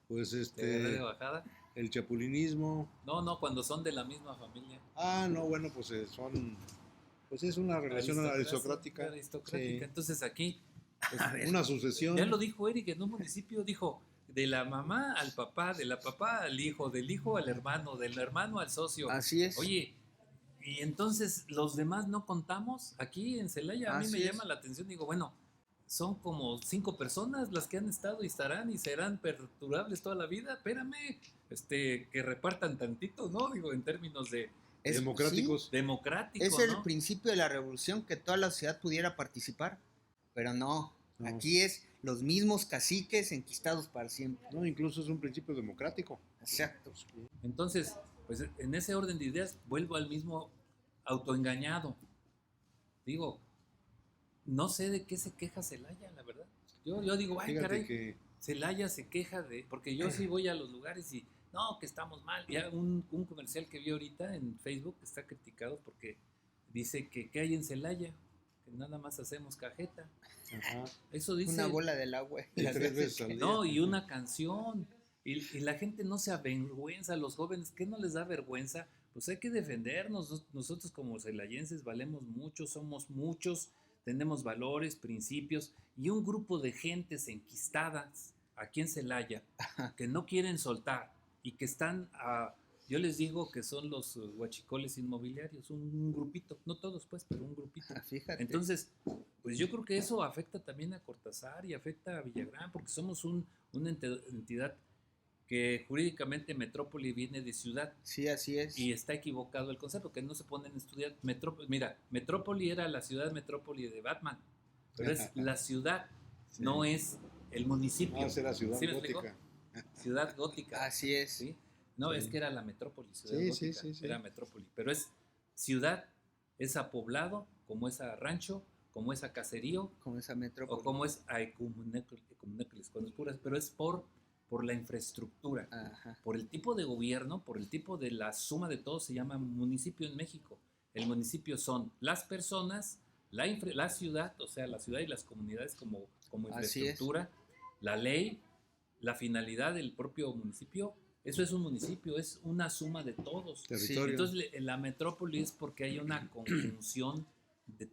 Pues De agarré de bajada. el chapulinismo. No, cuando son de la misma familia. No, bueno, pues pues es una relación aristocrática. Sí. Entonces aquí, pues, Una sucesión. ya lo dijo Eric en un municipio, dijo, de la mamá al papá, de la papá al hijo, del hijo al hermano, del hermano al socio. Así es. Oye, y entonces los demás no contamos. Aquí en Celaya a mí Así me es. llama la atención, digo, bueno, son como 5 personas las que han estado y estarán y serán perdurables toda la vida. Espérame, que repartan tantito, ¿no? Digo, en términos de Democráticos. Sí, democrático, es el ¿no? principio de la revolución, que toda la sociedad pudiera participar, pero no. No. Aquí es los mismos caciques enquistados para siempre. No, incluso es un principio democrático. Exacto. Entonces, pues en ese orden de ideas vuelvo al mismo autoengañado. Digo, no sé de qué se queja Celaya, la verdad. Yo digo, ay, Fíjate caray, que Celaya se queja de... Porque yo sí voy a los lugares y, no, que estamos mal. Ya un comercial que vi ahorita en Facebook está criticado porque dice que ¿qué hay en Celaya? Que nada más hacemos cajeta. ajá, Eso dice... Una bola del agua. y Las 3 veces veces al que- día. No, y una canción. Y la gente no se avergüenza, los jóvenes, ¿qué no les da vergüenza? Pues hay que defendernos. Nosotros como celayenses valemos mucho, somos muchos, tenemos valores, principios, y un grupo de gentes enquistadas aquí en Celaya que no quieren soltar y que están Yo les digo que son los huachicoles inmobiliarios, un grupito, no todos pues, pero un grupito. Fíjate. Entonces, pues yo creo que eso afecta también a Cortázar y afecta a Villagrán, porque somos una entidad que jurídicamente metrópoli viene de ciudad. Sí, así es. Y está equivocado el concepto, que no se ponen a estudiar. Mira, metrópoli era la ciudad metrópoli de Batman, pero es la ciudad, Sí. no es el municipio. No, será ciudad ¿Sí me explico? gótica. Ciudad gótica. Así es. ¿Sí? No, Sí. es que era la metrópoli, ciudad Sí, gótica, sí, sí. era metrópoli, pero es ciudad, es a poblado, como es a rancho, como es a caserío, Como esa metrópoli. o como es a ecomunécolis, con las puras, pero es por la infraestructura, Ajá. por el tipo de gobierno, por el tipo de la suma de todo, se llama municipio en México. El municipio son las personas, la ciudad, o sea, la ciudad y las comunidades como Así infraestructura, la ley, la finalidad del propio municipio. Eso es un municipio, es una suma de todos. Territorio. Entonces, la metrópoli es porque hay una conjunción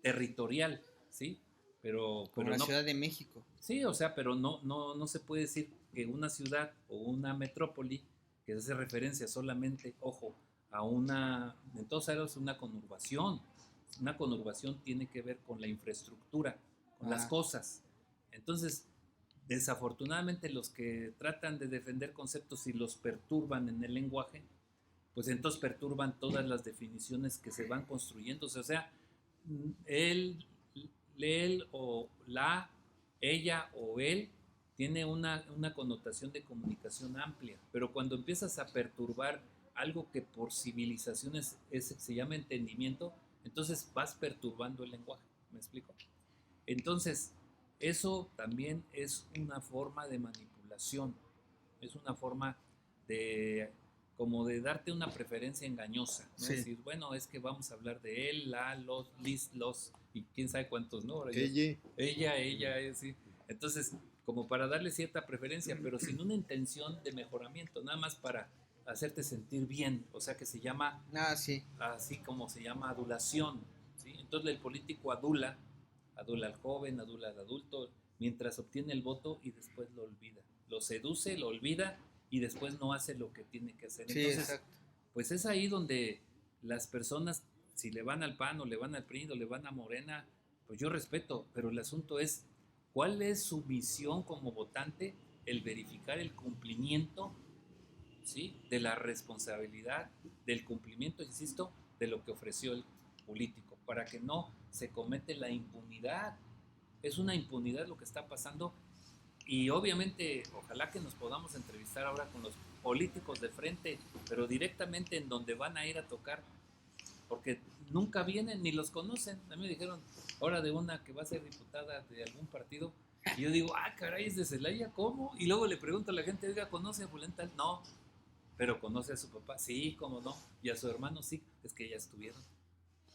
territorial, ¿sí? Pero Como la no, Ciudad de México. sí, o sea, pero no se puede decir que una ciudad o una metrópoli que hace referencia solamente, ojo, a en todos lados una conurbación. Una conurbación tiene que ver con la infraestructura, con las cosas. Entonces, desafortunadamente los que tratan de defender conceptos y los perturban en el lenguaje, pues entonces perturban todas las definiciones que se van construyendo. O sea, él o la, ella o él tiene una connotación de comunicación amplia, pero cuando empiezas a perturbar algo que por civilizaciones se llama entendimiento, entonces vas perturbando el lenguaje. ¿Me explico? Entonces, eso también es una forma de manipulación, es una forma como de darte una preferencia engañosa, ¿no? Sí. Es decir, bueno, es que vamos a hablar de él, la, los, los, y quién sabe cuántos, ¿no? Ahora ella, sí. Entonces, como para darle cierta preferencia, pero sin una intención de mejoramiento, nada más para hacerte sentir bien, o sea que se llama, Sí. así como se llama adulación, ¿sí? Entonces el político adula al joven, adula al adulto, mientras obtiene el voto y después lo olvida. Lo seduce, lo olvida y después no hace lo que tiene que hacer. Sí, Entonces, exacto. pues es ahí donde las personas, si le van al PAN o le van al PRI o le van a Morena, pues yo respeto, pero el asunto es, ¿cuál es su misión como votante? El verificar el cumplimiento, ¿sí?, de la responsabilidad, del cumplimiento, insisto, de lo que ofreció el político, para que no se comete la impunidad. Es una impunidad lo que está pasando y obviamente ojalá que nos podamos entrevistar ahora con los políticos de frente, pero directamente en donde van a ir a tocar, porque nunca vienen ni los conocen. A mí me dijeron ahora de una que va a ser diputada de algún partido y yo digo, caray, es de Celaya, ¿cómo? Y luego le pregunto a la gente, oiga, ¿conoce a fulano tal? No, pero ¿conoce a su papá? Sí, ¿cómo no? Y a su hermano sí, es que ya estuvieron.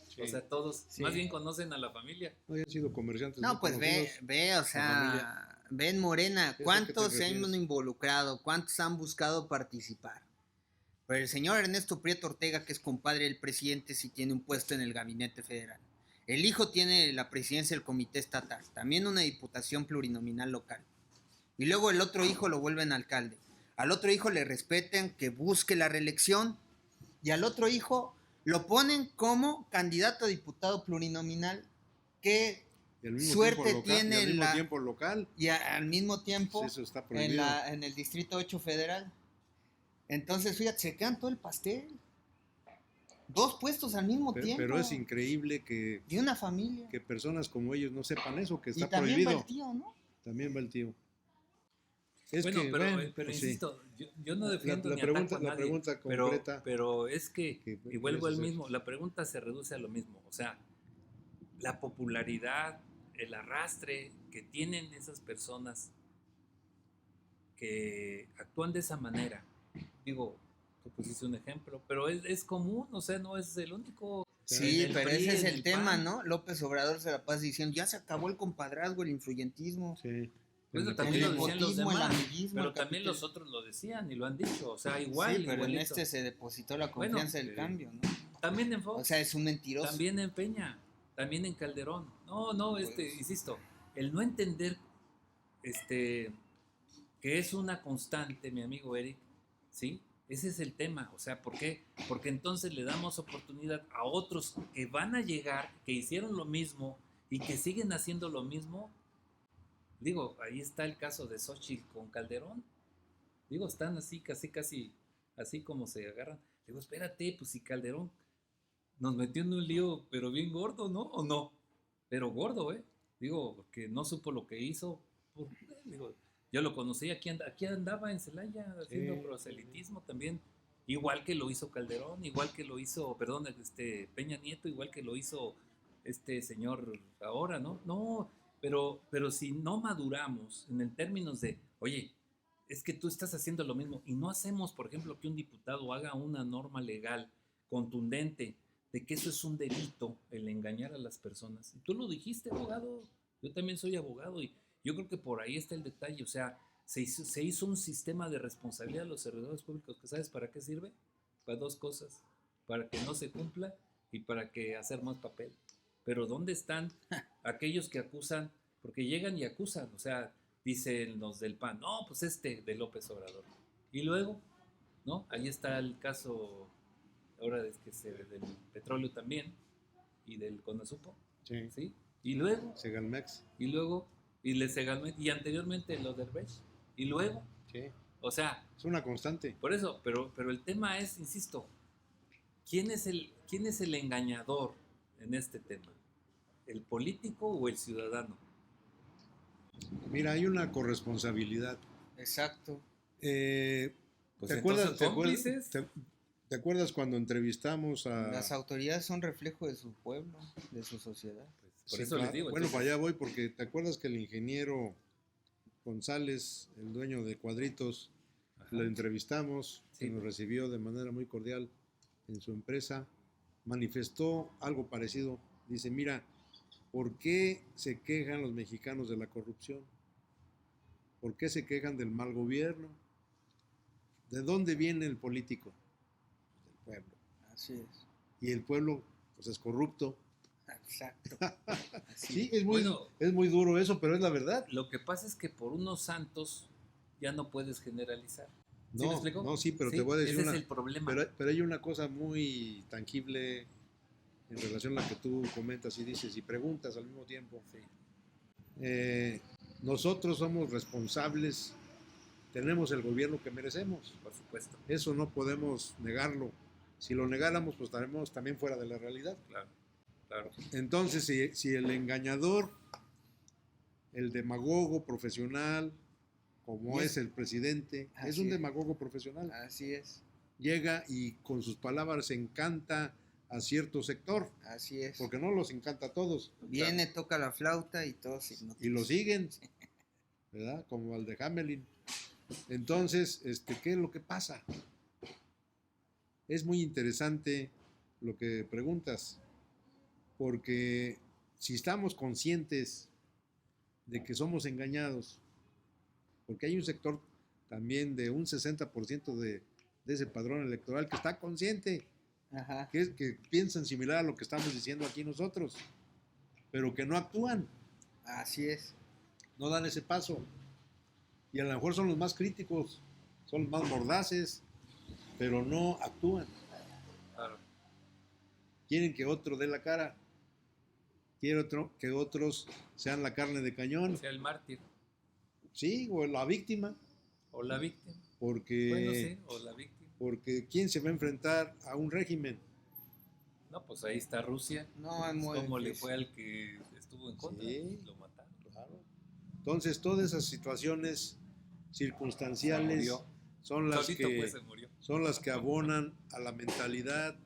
Sí. O sea, todos más bien conocen a la familia. No han sido comerciantes. No, pues ve, o sea, ven Morena, ¿cuántos se han involucrado? ¿Cuántos han buscado participar? Pero el señor Ernesto Prieto Ortega, que es compadre del presidente, sí tiene un puesto en el gabinete federal. El hijo tiene la presidencia del comité estatal, también una diputación plurinominal local. Y luego el otro hijo lo vuelven alcalde. Al otro hijo le respetan que busque la reelección y al otro hijo lo ponen como candidato a diputado plurinominal. ¿Qué suerte tiene al mismo tiempo local? Y al mismo tiempo pues eso está prohibido. en el Distrito 8 Federal. Entonces, fíjate, se quedan todo el pastel. 2 puestos al mismo tiempo. Pero es increíble que... De una familia. Que personas como ellos no sepan eso, que está y también prohibido. Va el tío, ¿no? También va el tío. Es bueno, que, pero pues insisto, sí. yo no defiendo ni ataco a nadie, la pregunta concreta, pero es que y vuelvo al mismo, la pregunta se reduce a lo mismo, o sea, la popularidad, el arrastre que tienen esas personas que actúan de esa manera. Digo, tú pusiste un ejemplo, pero es común, o sea, no es el único. Sí, pero ese es el tema, PAN, ¿no? López Obrador se la pasa diciendo, ya se acabó el compadrazgo, el influyentismo. Sí. Bueno, también lo decían los demás, pero también los otros lo decían y lo han dicho, o sea, igual. Sí, pero igualito. en se depositó la confianza del cambio, ¿no? También en Fox. O sea, es un mentiroso. También en Peña, también en Calderón. No, pues, insisto, el no entender que es una constante, mi amigo Eric, ¿sí? Ese es el tema, o sea, ¿por qué? Porque entonces le damos oportunidad a otros que van a llegar, que hicieron lo mismo y que siguen haciendo lo mismo. Digo, ahí está el caso de Xochitl con Calderón. Digo, están así, casi, así como se agarran. Digo, espérate, pues si Calderón nos metió en un lío, pero bien gordo, ¿no? ¿O no? Pero gordo, ¿eh? Digo, porque no supo lo que hizo. Digo, yo lo conocí, aquí andaba en Celaya haciendo proselitismo también, igual que lo hizo Calderón, igual que lo hizo, perdón, Peña Nieto, igual que lo hizo este señor ahora, ¿no? No, pero si no maduramos en el términos de, oye, es que tú estás haciendo lo mismo y no hacemos, por ejemplo, que un diputado haga una norma legal contundente de que eso es un delito, el engañar a las personas. Y tú lo dijiste, abogado, yo también soy abogado y yo creo que por ahí está el detalle, o sea, se hizo un sistema de responsabilidad de los servidores públicos, que ¿sabes para qué sirve? Para dos cosas, para que no se cumpla y para que hacer más papel. Pero ¿dónde están aquellos que acusan? Porque llegan y acusan, o sea, dicen los del PAN, no, pues de López Obrador. Y luego, ¿no? Ahí está el caso ahora del petróleo también y del Conasupo, Sí. ¿sí? Y luego, Segalmex. y luego, y anteriormente lo del Reich, y luego, Sí. o sea, Es una constante. por eso, pero el tema es, insisto, quién es el engañador en este tema? ¿El político o el ciudadano? Mira, hay una corresponsabilidad. Exacto. Pues ¿Te entonces, acuerdas, cómplices. te acuerdas cuando entrevistamos a... Las autoridades son reflejo de su pueblo, de su sociedad. Pues, por Sí, eso les digo. Bueno, entonces, para allá voy porque te acuerdas que el ingeniero González, el dueño de Cuadritos, ajá, lo entrevistamos, sí, que nos recibió de manera muy cordial en su empresa, manifestó algo parecido. Dice, mira, ¿por qué se quejan los mexicanos de la corrupción? ¿Por qué se quejan del mal gobierno? ¿De dónde viene el político? Del pueblo. Así es. Y el pueblo, pues es corrupto. Exacto. Sí, es Bueno, muy duro eso, pero es la verdad. lo que pasa es que por unos santos ya no puedes generalizar. ¿Sí me No, explico? no, sí, pero Sí, te voy a decir ese una... es el problema. Pero hay una cosa muy tangible en relación a la que tú comentas y dices y preguntas al mismo tiempo. Sí, Nosotros somos responsables, tenemos el gobierno que merecemos. por supuesto. Eso no podemos negarlo. Si lo negáramos, pues estaremos también fuera de la realidad. Claro, claro. Entonces, si el engañador, el demagogo profesional, como es el presidente, es un demagogo profesional. Así es. Llega y con sus palabras encanta a cierto sector. Así es. Porque no los encanta a todos. Viene, toca la flauta y todos y lo siguen, ¿verdad? Como al de Hamelin. Entonces, ¿qué es lo que pasa? Es muy interesante lo que preguntas, porque si estamos conscientes de que somos engañados, porque hay un sector también de un 60% de ese padrón electoral que está consciente, Ajá. que piensan similar a lo que estamos diciendo aquí nosotros, pero que no actúan. Así es. No dan ese paso. Y a lo mejor son los más críticos, son los más mordaces, pero no actúan. Claro. Quieren que otro dé la cara. Quieren que otros sean la carne de cañón. Sea el mártir. Sí, o la víctima. O la víctima. Porque, Bueno, sí, o la víctima. Porque ¿quién se va a enfrentar a un régimen? No, pues ahí está Rusia. No, es muy como le difícil. fue al que estuvo en contra. Sí. Lo mataron. Claro. Entonces, todas esas situaciones circunstanciales murió. son las Solito, que pues, se murió. son las que abonan a la mentalidad,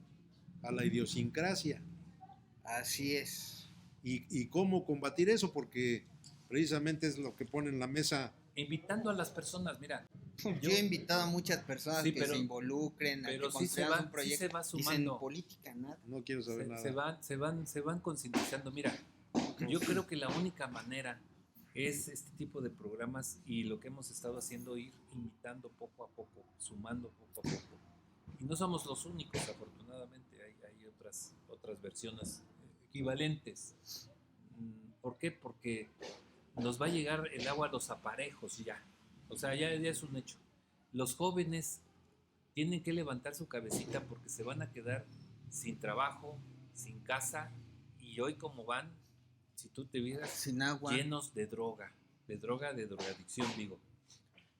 a la idiosincrasia. Así es. ¿Y cómo combatir eso? Porque precisamente es lo que pone en la mesa. Invitando a las personas, mira. Yo he invitado a muchas personas Sí, que pero- se involucren, a que pero sí se construyan va- un sí proyecto. se va Dicen sumando. política, nada. No quiero saber nada. Se van concientizando. Mira, yo creo que la única manera es este tipo de programas y lo que hemos estado haciendo, ir invitando poco a poco, sumando poco a poco. Y no somos los únicos, afortunadamente, hay otras versiones equivalentes. ¿Por qué? Porque nos va a llegar el agua a los aparejos ya. O sea, ya es un hecho. Los jóvenes tienen que levantar su cabecita porque se van a quedar sin trabajo, sin casa, y hoy como van, si tú te vieras, sin agua, llenos de droga, de drogadicción, digo.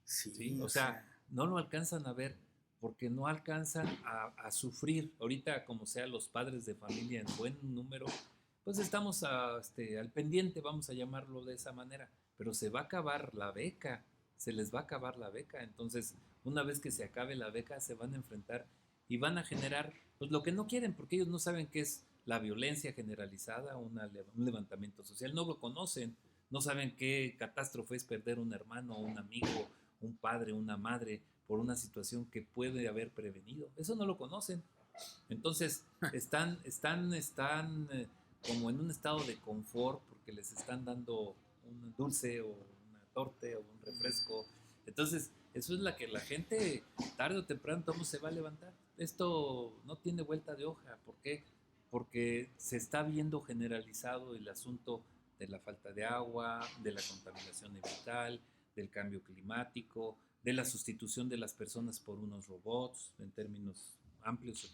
sí, ¿Sí? O sea, no lo alcanzan a ver porque no alcanzan a sufrir. Ahorita, como sea, los padres de familia en buen número, pues estamos al pendiente, vamos a llamarlo de esa manera, pero se va a acabar la beca, se les va a acabar la beca. Entonces, una vez que se acabe la beca, se van a enfrentar y van a generar pues lo que no quieren, porque ellos no saben qué es la violencia generalizada, un levantamiento social, no lo conocen, no saben qué catástrofe es perder un hermano, un amigo, un padre, una madre, por una situación que puede haber prevenido. Eso no lo conocen. Entonces, están como en un estado de confort porque les están dando un dulce o una torta o un refresco. Entonces, eso es la que la gente tarde o temprano todo se va a levantar. Esto no tiene vuelta de hoja. ¿Por qué? Porque se está viendo generalizado el asunto de la falta de agua, de la contaminación ambiental, del cambio climático, de la sustitución de las personas por unos robots en términos amplios.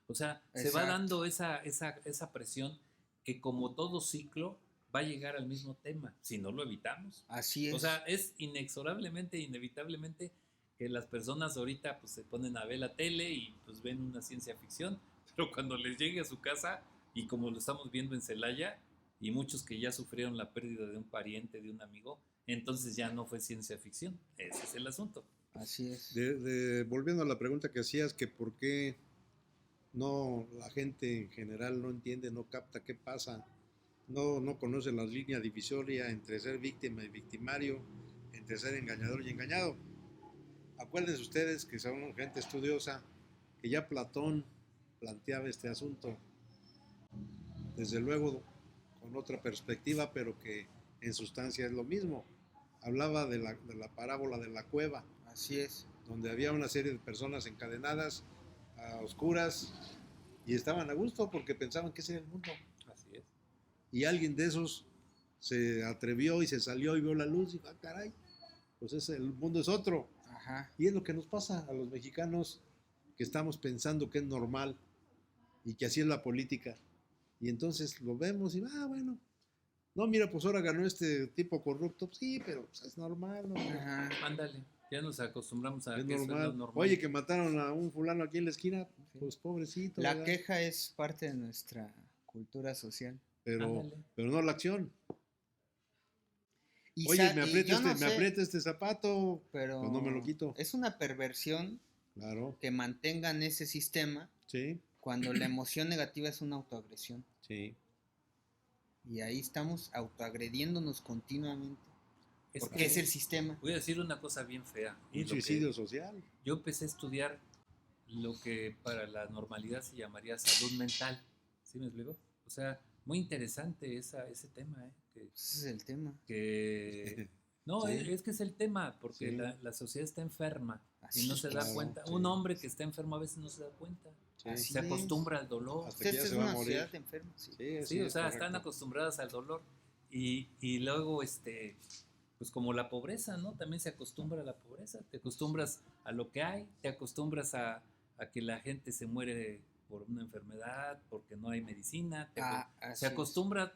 O sea, se va dando esa presión que como todo ciclo va a llegar al mismo tema, si no lo evitamos. Así es. O sea, es inexorablemente, inevitablemente que las personas ahorita pues se ponen a ver la tele y pues ven una ciencia ficción, pero cuando les llegue a su casa, y como lo estamos viendo en Celaya, y muchos que ya sufrieron la pérdida de un pariente, de un amigo, entonces ya no fue ciencia ficción. Ese es el asunto. Así es. Volviendo a la pregunta que hacías, que por qué no, la gente en general no entiende, no capta qué pasa, no conoce la línea divisoria entre ser víctima y victimario, entre ser engañador y engañado. Acuérdense ustedes que son gente estudiosa, que ya Platón planteaba este asunto, desde luego con otra perspectiva, pero que en sustancia es lo mismo. Hablaba de la parábola de la cueva. Así es. Donde había una serie de personas encadenadas a oscuras y estaban a gusto porque pensaban que ese era el mundo. Así es. Y alguien de esos se atrevió y se salió y vio la luz y dijo, ah, caray, pues el mundo es otro. Ajá. Y es lo que nos pasa a los mexicanos, que estamos pensando que es normal y que así es la política. Y entonces lo vemos y, bueno, no, mira, pues ahora ganó este tipo corrupto. Pues sí, pero pues, es normal, ¿no? Ajá. Ándale. Ya nos acostumbramos a es que normal. eso es normal. Oye, que mataron a un fulano aquí en la esquina, pues pobrecito. La ¿verdad? queja es parte de nuestra cultura social. Pero no la acción. Y oye, me aprieta este zapato, pero pues no me lo quito. Es una perversión, claro, que mantengan ese sistema, sí, cuando la emoción negativa es una autoagresión. Sí. Y ahí estamos autoagrediéndonos continuamente. Porque es el sistema. Voy a decir una cosa bien fea. Un suicidio social. Yo empecé a estudiar lo que para la normalidad se llamaría salud mental. ¿Sí me explico? O sea, muy interesante ese tema. Ese es el tema. No, sí. es que es el tema, porque sí. la sociedad está enferma. Así y no se da cuenta. Sí. Un hombre que está enfermo a veces no se da cuenta. Sí. Se acostumbra al dolor. Hasta que ya se va a morir. Enferma, sí. Sí, o sea, están acostumbradas al dolor. Y luego, pues como la pobreza, ¿no? También se acostumbra a la pobreza. Te acostumbras a lo que hay, te acostumbras a que la gente se muere por una enfermedad, porque no hay medicina. Se acostumbra.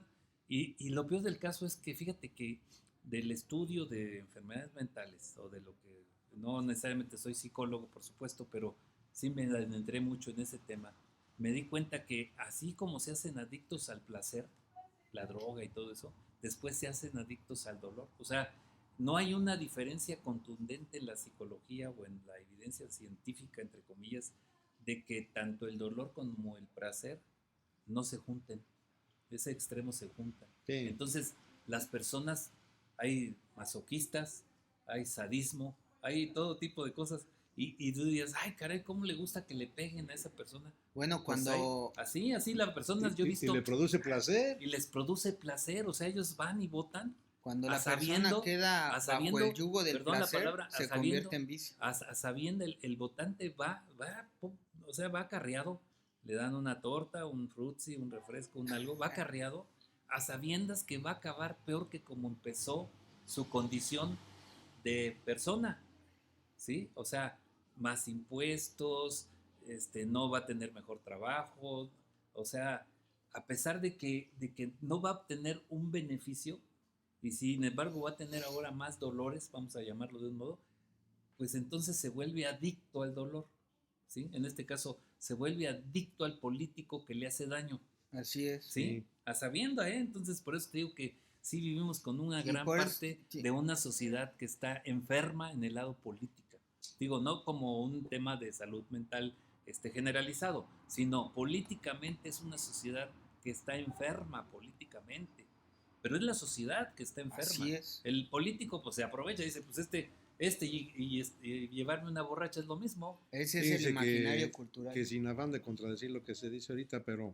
Y lo peor del caso es que fíjate que del estudio de enfermedades mentales, o de lo que, no necesariamente soy psicólogo, por supuesto, pero sí me adentré mucho en ese tema, me di cuenta que así como se hacen adictos al placer, la droga y todo eso, después se hacen adictos al dolor. O sea, no hay una diferencia contundente en la psicología o en la evidencia científica, entre comillas, de que tanto el dolor como el placer no se junten. Ese extremo se junta. Sí. Entonces, las personas, hay masoquistas, hay sadismo, hay todo tipo de cosas. Y tú dirías, ay, caray, ¿cómo le gusta que le peguen a esa persona? Bueno, cuando... Pues así las personas, yo he visto... Y le produce placer. Y les produce placer, o sea, ellos van y votan. Cuando la persona queda bajo el yugo del placer, se convierte en vicio. A sabiendo, el votante va acarreado, le dan una torta, un frutzi, un refresco, un algo, va acarreado, a sabiendas que va a acabar peor que como empezó su condición de persona, ¿sí? O sea, más impuestos, no va a tener mejor trabajo, o sea, a pesar de que no va a obtener un beneficio, y sin embargo va a tener ahora más dolores, vamos a llamarlo de un modo, pues entonces se vuelve adicto al dolor, ¿sí? En este caso, se vuelve adicto al político que le hace daño, Así es. ¿sí? Sí. A sabienda, ¿eh? Entonces, por eso te digo que sí vivimos con una Y gran por eso- parte sí. de una sociedad que está enferma en el lado política. Digo, no como un tema de salud mental generalizado, sino políticamente es una sociedad que está enferma políticamente. Pero es la sociedad que está enferma. Así es. El político pues se aprovecha y dice, pues y llevarme una borracha es lo mismo. Ese es el Fíjese imaginario cultural. que sin afán de contradecir lo que se dice ahorita, pero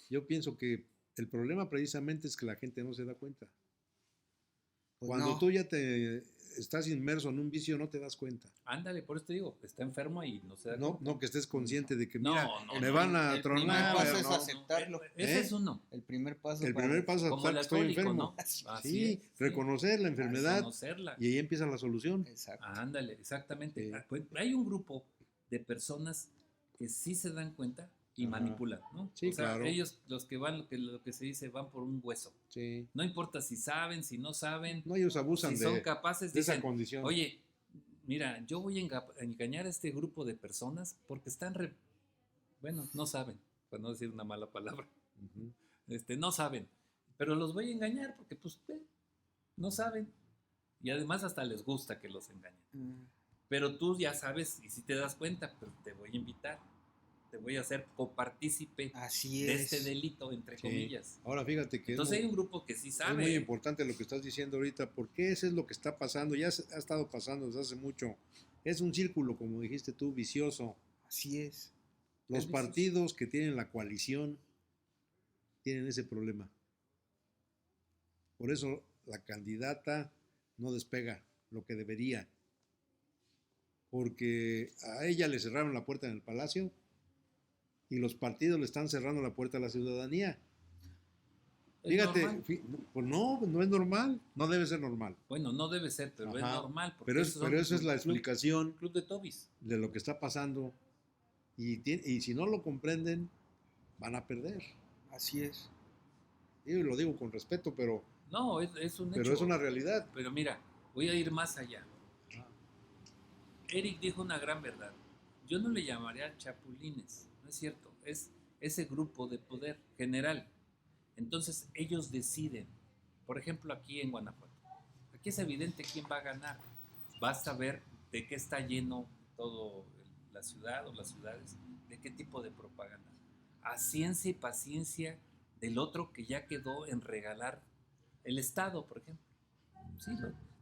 yo pienso que el problema precisamente es que la gente no se da cuenta. Pues Cuando no. tú ya te estás inmerso en un vicio, no te das cuenta. Ándale, por eso te digo, está enfermo y no se da No, cuenta. no que estés consciente de que, No, mira, no, me no, van a el primer tronar. paso pero es no. aceptarlo. Ese ¿Eh? es uno. El primer paso. El primer paso es Como aceptar el que estoy alcohólico, enfermo. ¿no? Así Sí, es, sí. reconocer la enfermedad Reconocerla. y ahí empieza la solución. Exacto. Ándale, exactamente. Sí. Pues hay un grupo de personas que sí se dan cuenta y Ajá. manipulan, ¿no? Sí, o sea, claro. ellos, los que van, lo que se dice, van por un hueso. Sí. No importa si saben, si no saben, No, ellos abusan si son de capaces, esa dicen, condición. oye, mira, yo voy a engañar a este grupo de personas porque están, bueno, no saben, para no decir una mala palabra, Ujú. no saben, pero los voy a engañar porque pues no saben y además hasta les gusta que los engañen. Mm, Pero tú ya sabes y si te das cuenta, pues te voy a invitar, te voy a hacer copartícipe Así de es. este delito, entre Sí. comillas. Ahora fíjate que Entonces es hay muy, un grupo que sí es sabe. muy importante lo que estás diciendo ahorita, porque eso es lo que está pasando, ya ha estado pasando desde hace mucho. Es un círculo, como dijiste tú, vicioso. Así es. Los Es partidos que tienen la coalición tienen ese problema. Por eso la candidata no despega lo que debería. Porque a ella le cerraron la puerta en el palacio y los partidos le están cerrando la puerta a la ciudadanía. ¿Es Fíjate, normal? pues no, no es normal, no debe ser normal. Bueno, no debe ser, pero es Ajá. normal. Porque Pero, esos pero son esa es la club- explicación Club de Tobis. de lo que está pasando. Y si no lo comprenden, van a perder. Así es. Y lo digo con respeto, pero No, es un hecho. es una realidad. Pero mira, voy a ir más allá. Eric dijo una gran verdad. Yo no le llamaría chapulines, no es cierto. Es ese grupo de poder general. Entonces ellos deciden. Por ejemplo, aquí en Guanajuato. Aquí es evidente quién va a ganar. Basta ver de qué está lleno todo la ciudad o las ciudades, de qué tipo de propaganda. A ciencia y paciencia del otro que ya quedó en regalar el Estado, por ejemplo. Sí,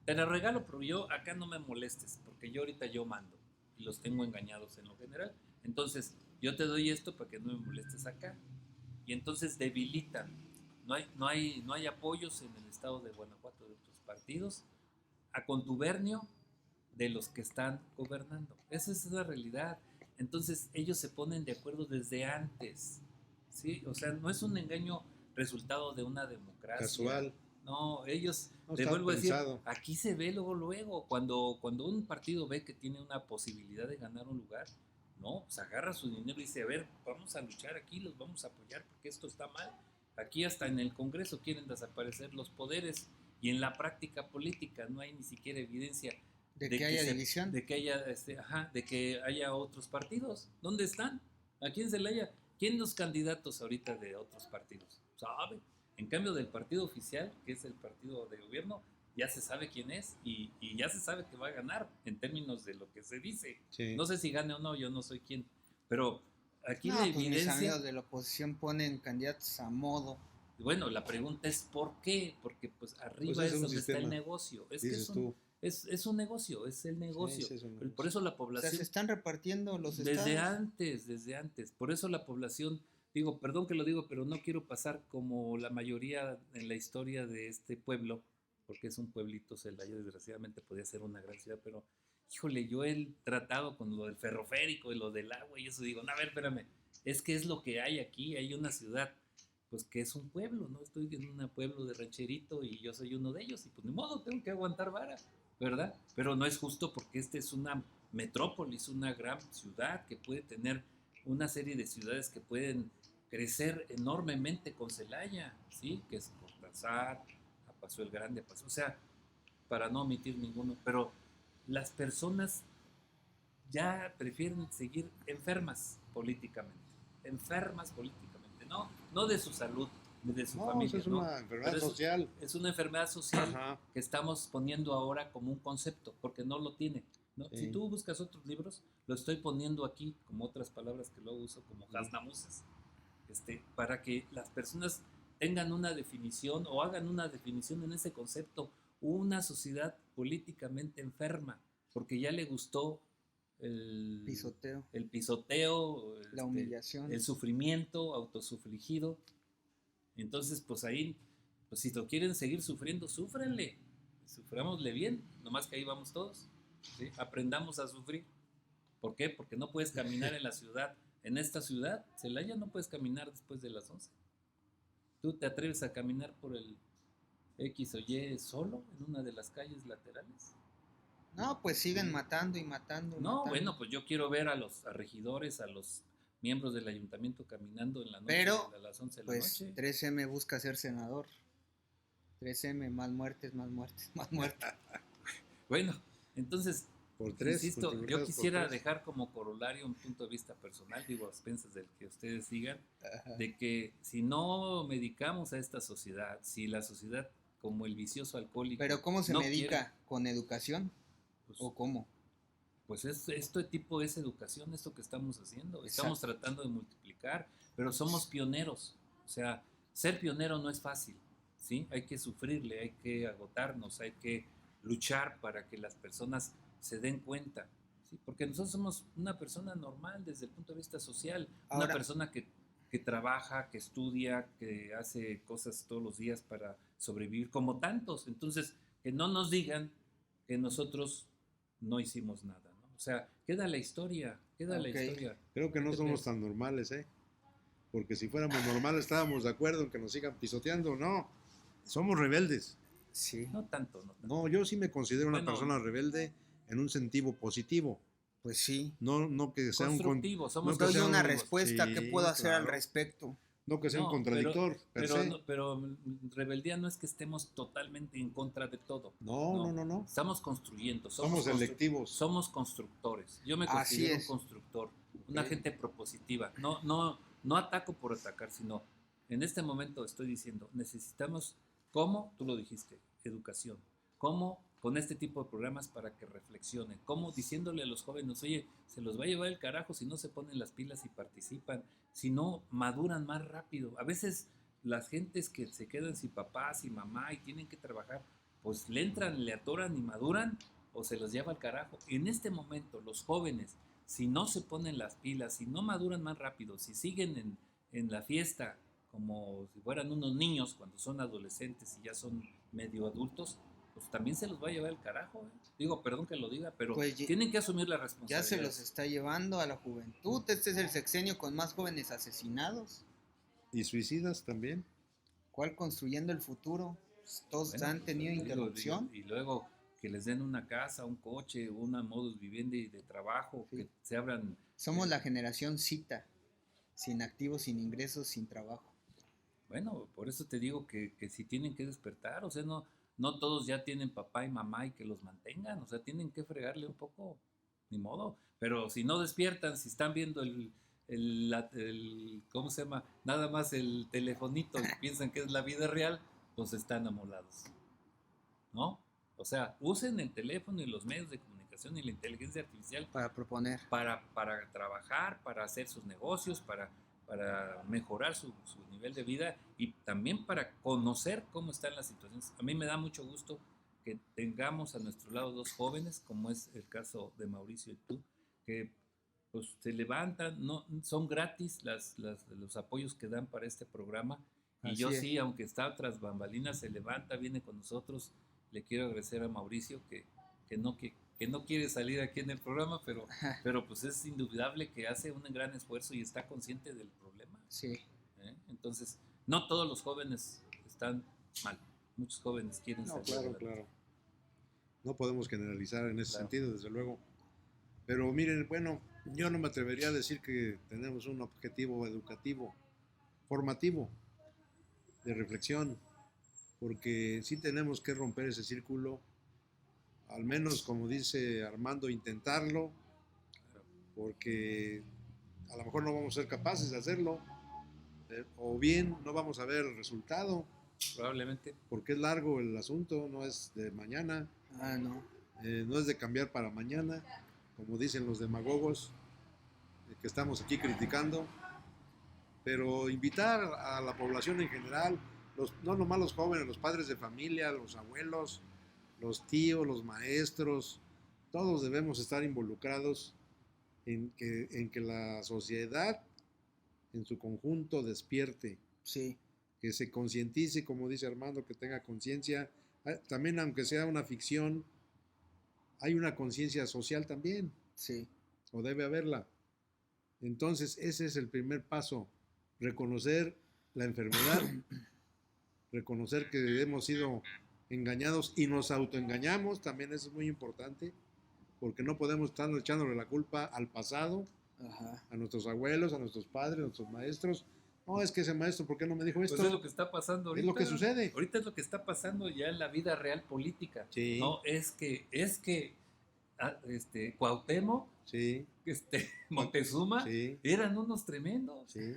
te la regalo, pero yo acá no me molestes, porque yo ahorita yo mando y los tengo engañados en lo general. Entonces, yo te doy esto para que no me molestes acá. Y entonces debilitan. No hay apoyos en el estado de Guanajuato de otros partidos a contubernio de los que están gobernando. Esa es la realidad. Entonces, ellos se ponen de acuerdo desde antes. ¿Sí? O sea, no es un engaño resultado de una democracia. Casual. No, ellos, No te está vuelvo a decir, pensado. aquí se ve luego, cuando un partido ve que tiene una posibilidad de ganar un lugar, no, pues agarra su dinero y dice, a ver, vamos a luchar aquí, los vamos a apoyar porque esto está mal. Aquí hasta en el Congreso quieren desaparecer los poderes y en la práctica política no hay ni siquiera evidencia De que haya división. de que haya, de que haya otros partidos. ¿Dónde están? ¿A quién se le haya? ¿Quién los candidatos ahorita de otros partidos? ¿Sabe? En cambio del partido oficial, que es el partido de gobierno, ya se sabe quién es y ya se sabe que va a ganar en términos de lo que se dice. Sí. No sé si gane o no, yo no soy quien. Pero aquí No, la pues mis evidencia... amigos de la oposición ponen candidatos a modo. Bueno, la pregunta es ¿por qué? Porque pues arriba Pues es es un donde está el sistema, negocio. Es que dices tú. es un negocio, es el negocio. Sí, es un Por negocio. eso la O sea, población... se están repartiendo los estados. Desde antes. Por eso la población, digo, perdón que lo digo, pero no quiero pasar como la mayoría en la historia de este pueblo, porque es un pueblito, Celaya, desgraciadamente podía ser una gran ciudad, pero híjole, yo he tratado con lo del ferroférico y lo del agua y eso digo, no, a ver, espérame, es que es lo que hay aquí, hay una ciudad, pues que es un pueblo, ¿no? Estoy en un pueblo de rancherito y yo soy uno de ellos y pues ni modo, tengo que aguantar vara, ¿verdad? Pero no es justo porque este es una metrópolis, una gran ciudad que puede tener una serie de ciudades que pueden crecer enormemente con Celaya, ¿sí? Que es Cortázar, a Paso el Grande, o sea, para no omitir ninguno, pero las personas ya prefieren seguir enfermas políticamente, no de su salud, ni de su familia. Es una enfermedad social. Es una enfermedad social. Ajá. Que estamos poniendo ahora como un concepto, porque no lo tiene. ¿No? Sí. Si tú buscas otros libros, lo estoy poniendo aquí como otras palabras que luego uso como jasnamuses, para que las personas tengan una definición o hagan una definición en ese concepto. Una sociedad políticamente enferma, porque ya le gustó el pisoteo, la humillación, el sufrimiento autosufrigido. Entonces, pues ahí, pues si lo quieren seguir sufriendo, súfrenle, sufrámosle bien, nomás que ahí vamos todos, ¿sí? Aprendamos a sufrir. ¿Por qué? Porque no puedes caminar en la ciudad, en esta ciudad, Celaya, no puedes caminar después de las 11. ¿Tú te atreves a caminar por el X o Y solo en una de las calles laterales? No, pues siguen matando y matando. No, bueno, pues yo quiero ver a los regidores, a los miembros del ayuntamiento caminando en la noche. Pero, a las 11 de la pues, noche. 3M busca ser senador. 3M, más muertes, más muertes, más muertes. Bueno, entonces, por tres, insisto, yo quisiera dejar como corolario un punto de vista personal, digo, a expensas del que ustedes digan, de que si no medicamos a esta sociedad, si la sociedad como el vicioso alcohólico... ¿Pero cómo se medica? ¿Con educación? Pues, ¿o cómo? Pues este tipo es educación, esto que estamos haciendo. Exacto. Estamos tratando de multiplicar, pero somos pioneros. O sea, ser pionero no es fácil, ¿sí? Hay que sufrirle, hay que agotarnos, hay que luchar para que las personas se den cuenta, ¿sí? Porque nosotros somos una persona normal desde el punto de vista social, una persona que trabaja, que estudia, que hace cosas todos los días para sobrevivir, como tantos. Entonces, que no nos digan que nosotros no hicimos nada, ¿no? O sea, queda la historia, la historia. Creo que no somos tan normales, porque si fuéramos normales estábamos de acuerdo en que nos sigan pisoteando, no, somos rebeldes. Sí. No tanto. No, yo sí me considero una persona rebelde en un sentido positivo. Pues sí. No que sea constructivo, somos doy una respuesta, ¿qué puedo hacer al respecto? No que sea un contradictor, pero rebeldía no es que estemos totalmente en contra de todo. No. Estamos construyendo. Somos selectivos. Somos constructores. Yo me considero un constructor, una gente propositiva. No ataco por atacar, sino en este momento estoy diciendo, necesitamos, ¿cómo? Tú lo dijiste, educación. ¿Cómo? Con este tipo de programas para que reflexionen. ¿Cómo? Diciéndole a los jóvenes, oye, se los va a llevar el carajo si no se ponen las pilas y participan, si no maduran más rápido. A veces las gentes que se quedan sin papá, sin mamá y tienen que trabajar, pues le entran, le atoran y maduran o se los lleva al carajo. En este momento los jóvenes, si no se ponen las pilas, si no maduran más rápido, si siguen en la fiesta como si fueran unos niños cuando son adolescentes y ya son medio adultos, pues también se los va a llevar el carajo. Digo, perdón que lo diga, pero pues tienen que asumir la responsabilidad. Ya se los está llevando a la juventud. Este es el sexenio con más jóvenes asesinados. Y suicidas también. ¿Cuál construyendo el futuro? Todos han tenido interrupción. Y luego que les den una casa, un coche, una modus vivendi de trabajo, que se abran... Somos la generación cita, sin activos, sin ingresos, sin trabajo. Bueno, por eso te digo que si tienen que despertar, o sea, no todos ya tienen papá y mamá y que los mantengan, o sea, tienen que fregarle un poco, ni modo. Pero si no despiertan, si están viendo el ¿cómo se llama? Nada más el telefonito y piensan que es la vida real, pues están amolados, ¿no? O sea, usen el teléfono y los medios de comunicación y la inteligencia artificial para proponer, para trabajar, para hacer sus negocios, para mejorar su nivel de vida y también para conocer cómo están las situaciones. A mí me da mucho gusto que tengamos a nuestro lado dos jóvenes, como es el caso de Mauricio y tú, que pues se levantan, no son gratis los apoyos que dan para este programa. Y yo sí, aunque está tras bambalinas, se levanta, viene con nosotros. Le quiero agradecer a Mauricio que no quiere salir aquí en el programa, pero pues es indudable que hace un gran esfuerzo y está consciente del problema. Sí. Entonces, no todos los jóvenes están mal. Muchos jóvenes quieren salir. Claro. No podemos generalizar en ese sentido, desde luego. Pero miren, bueno, yo no me atrevería a decir que tenemos un objetivo educativo, formativo, de reflexión, porque sí tenemos que romper ese círculo, al menos como dice Armando, intentarlo, porque a lo mejor no vamos a ser capaces de hacerlo, o bien no vamos a ver el resultado, Probablemente. porque es largo el asunto, no es de mañana, No. no es de cambiar para mañana, como dicen los demagogos que estamos aquí criticando, pero invitar a la población en general, no nomás los jóvenes, los padres de familia, los abuelos, los tíos, los maestros, todos debemos estar involucrados en que la sociedad en su conjunto despierte, Sí, que se concientice, como dice Armando, que tenga conciencia. También, aunque sea una ficción, hay una conciencia social también, sí. o debe haberla. Entonces, ese es el primer paso, reconocer la enfermedad, reconocer que hemos sido engañados y nos autoengañamos, también eso es muy importante, porque no podemos estar echándole la culpa al pasado, Ajá. a nuestros abuelos, a nuestros padres, a nuestros maestros. No, es que ese maestro, ¿por qué no me dijo esto? Pues es lo que está pasando ahorita. Es lo que sucede. Ahorita es lo que está pasando ya en la vida real política. Sí. No, es que Cuauhtémoc, Sí, Moctezuma, sí, eran unos tremendos. sí.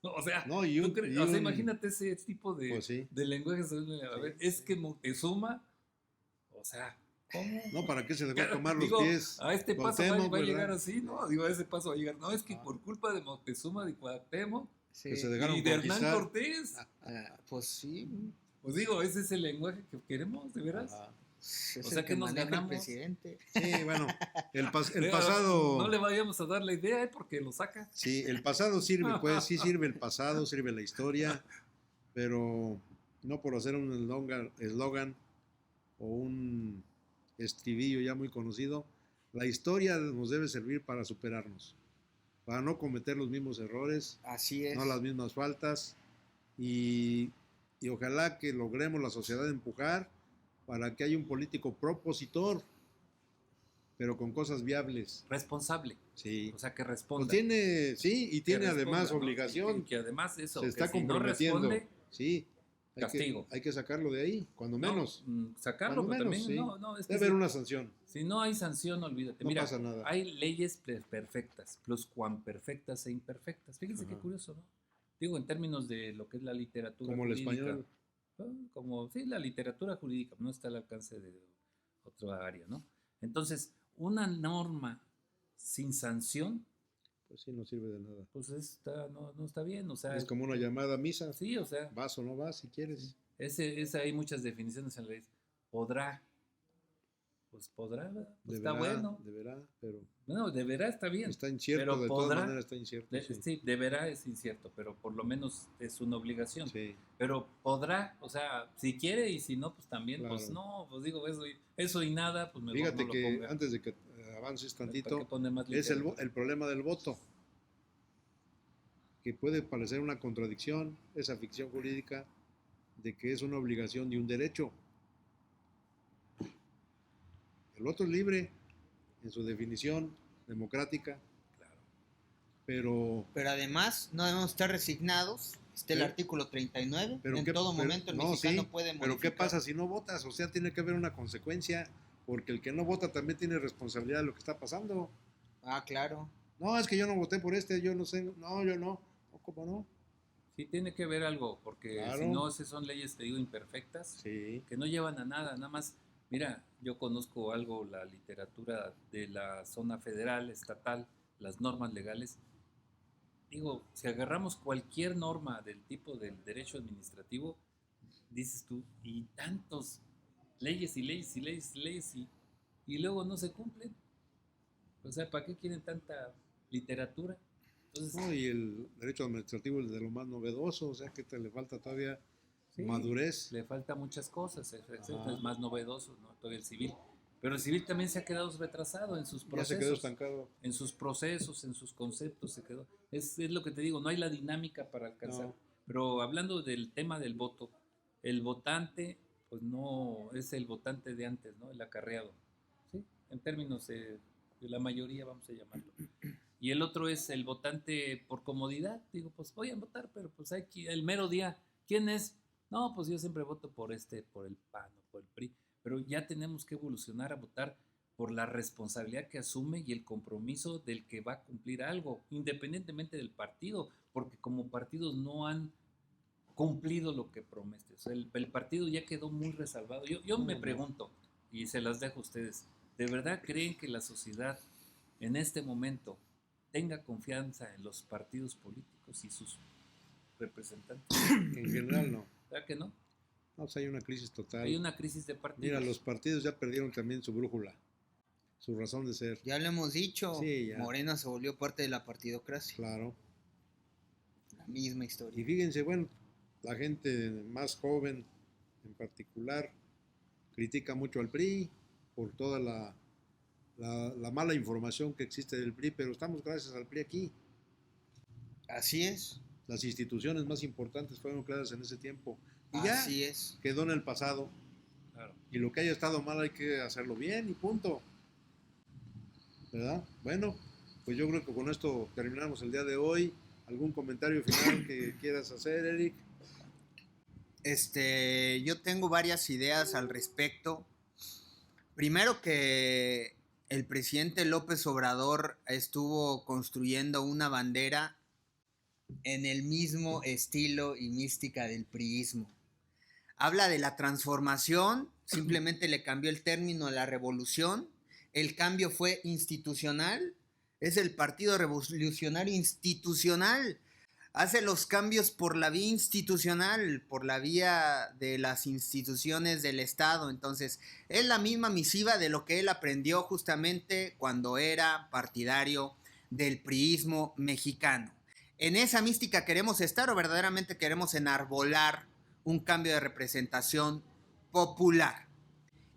O sea, No, o sea, imagínate ese tipo pues sí. de lenguaje. A ver, es que Moctezuma, o sea, ¿cómo? No, ¿para qué se dejó tomar los Digo, pies? a este paso Cuauhtémoc, va a ¿verdad? llegar así, ¿no? Digo, a ese paso va a llegar. No, es que Ah. por culpa de Moctezuma, de Cuauhtémoc Sí. Que se dejaron y de Hernán conquistar. Cortés. Pues sí. Pues digo, ese es el lenguaje que queremos, de veras. Ajá. Es O sea, el que nos maneja el ganamos. presidente. Sí, bueno, el Pero pasado... no le vayamos a dar la idea, porque lo saca. Sí, el pasado sirve, pues sí sirve el pasado, sirve la historia, pero no por hacer un eslogan o un estribillo ya muy conocido. La historia nos debe servir para superarnos, para no cometer los mismos errores, Así es. no las mismas faltas, y ojalá que logremos la sociedad empujar para que haya un político propositor, pero con cosas viables. Responsable. Sí. O sea, que Pues responda. tiene, sí, y Que tiene además responda, ¿no? obligación. Y que además eso, Se está que si no comprometiendo. responde, Sí. Castigo. Hay que sacarlo de ahí, cuando no, menos. sacarlo, Cuando pero menos, también, sí. no, es que Debe haber una sanción. si no hay sanción, olvídate. No Mira, pasa nada. hay leyes perfectas, plus cuan perfectas e imperfectas. Fíjense qué Ajá. curioso, ¿no? Digo, en términos de lo que es la literatura Como el jurídica. español. Como, sí, la literatura jurídica, no está al alcance de otra área, ¿no? Entonces, una norma sin sanción, Pues sí, no sirve de nada. pues no está bien, o sea. Es como una llamada a misa. Sí, o sea, Vas o no vas si quieres. hay muchas definiciones en la ley. Podrá, pues podrá, ¿verdad? Pues Deberá, está bueno. Deberá, pero No, deberá está bien. está incierto, pero de podrá, todas maneras está incierto. Sí. Sí, deberá es incierto, pero por lo menos es una obligación. Sí. Pero podrá, o sea, si quiere y si no, pues también, Claro. pues no, pues digo, eso y nada, pues mejor Fíjate no lo que ponga. antes de que avances ¿Para tantito, qué pone más es literatura? el problema del voto, que puede parecer una contradicción, esa ficción jurídica, de que es una obligación y un derecho. El voto es libre en su definición democrática, Claro. pero además, no debemos estar resignados. Está el Pero- artículo 39. pero En qué- todo pero- momento el no, mexicano sí, puede pero ¿qué modificar. pasa si no votas? O sea, tiene que haber una consecuencia, porque el que no vota también tiene responsabilidad de lo que está pasando. Ah, claro. No, es que yo no voté por este, yo no sé, no, yo no. ¿Cómo no? Sí, tiene que ver algo, porque Claro. si no, son leyes, te digo, imperfectas, Sí, que no llevan a nada, nada más. Mira, yo conozco algo, la literatura de la zona federal, estatal, las normas legales. Digo, si agarramos cualquier norma del tipo del derecho administrativo, dices tú, y tantos leyes y leyes y leyes y leyes y luego no se cumplen. O sea, ¿para qué quieren tanta literatura? Entonces, no, y el derecho administrativo es de lo más novedoso, o sea que le falta todavía sí, madurez. le falta muchas cosas, Ajá. es más novedoso, ¿no? Todavía el civil. Pero el civil también se ha quedado retrasado en sus Ya procesos. se quedó estancado. En sus procesos, en sus conceptos se quedó. Es lo que te digo, no hay la dinámica para alcanzar. No. Pero hablando del tema del voto, el votante, pues no es el votante de antes, ¿no? El acarreado. ¿Sí? En términos la mayoría vamos a llamarlo. Y el otro es el votante por comodidad. Digo, pues voy a votar, pero pues hay que, el mero día, ¿quién es? No, pues yo siempre voto por por el PAN o por el PRI. Pero ya tenemos que evolucionar a votar por la responsabilidad que asume y el compromiso del que va a cumplir algo, independientemente del partido, porque como partidos no han cumplido lo que promete. O sea, el partido ya quedó muy resalvado. Yo me pregunto, y se las dejo a ustedes, ¿de verdad creen que la sociedad en este momento tenga confianza en los partidos políticos y sus representantes? En general no. ¿Verdad que no? No, pues hay una crisis total. Hay una crisis de partidos. Mira, los partidos ya perdieron también su brújula, su razón de ser. Ya lo hemos dicho, Sí, ya. Morena se volvió parte de la partidocracia. Claro. La misma historia. Y fíjense, bueno, la gente más joven en particular critica mucho al PRI por toda la mala información que existe del PRI, pero estamos gracias al PRI aquí. Así es. Las instituciones más importantes fueron creadas en ese tiempo. Y Así ya es. quedó en el pasado. Claro. Y lo que haya estado mal hay que hacerlo bien y punto. ¿Verdad? Bueno, pues yo creo que con esto terminamos el día de hoy. ¿Algún comentario final que quieras hacer, Eric? Yo tengo varias ideas al respecto. Primero que el presidente López Obrador estuvo construyendo una bandera en el mismo estilo y mística del priismo. Habla de la transformación, simplemente le cambió el término a la revolución. El cambio fue institucional, es el Partido Revolucionario Institucional. Hace los cambios por la vía institucional, por la vía de las instituciones del Estado. Entonces, es la misma misiva de lo que él aprendió justamente cuando era partidario del priismo mexicano. ¿En esa mística queremos estar o verdaderamente queremos enarbolar un cambio de representación popular?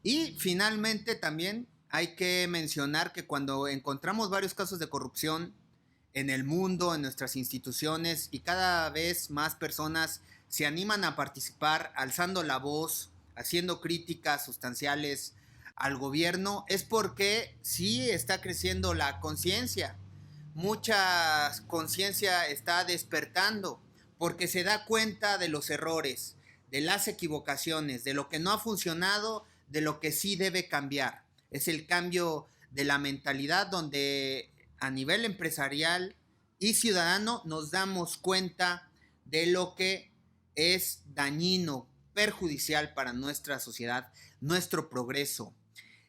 Y finalmente también hay que mencionar que cuando encontramos varios casos de corrupción en el mundo, en nuestras instituciones, y cada vez más personas se animan a participar alzando la voz, haciendo críticas sustanciales al gobierno, es porque sí está creciendo la conciencia. Mucha conciencia está despertando porque se da cuenta de los errores, de las equivocaciones, de lo que no ha funcionado, de lo que sí debe cambiar. Es el cambio de la mentalidad donde a nivel empresarial y ciudadano nos damos cuenta de lo que es dañino, perjudicial para nuestra sociedad, nuestro progreso.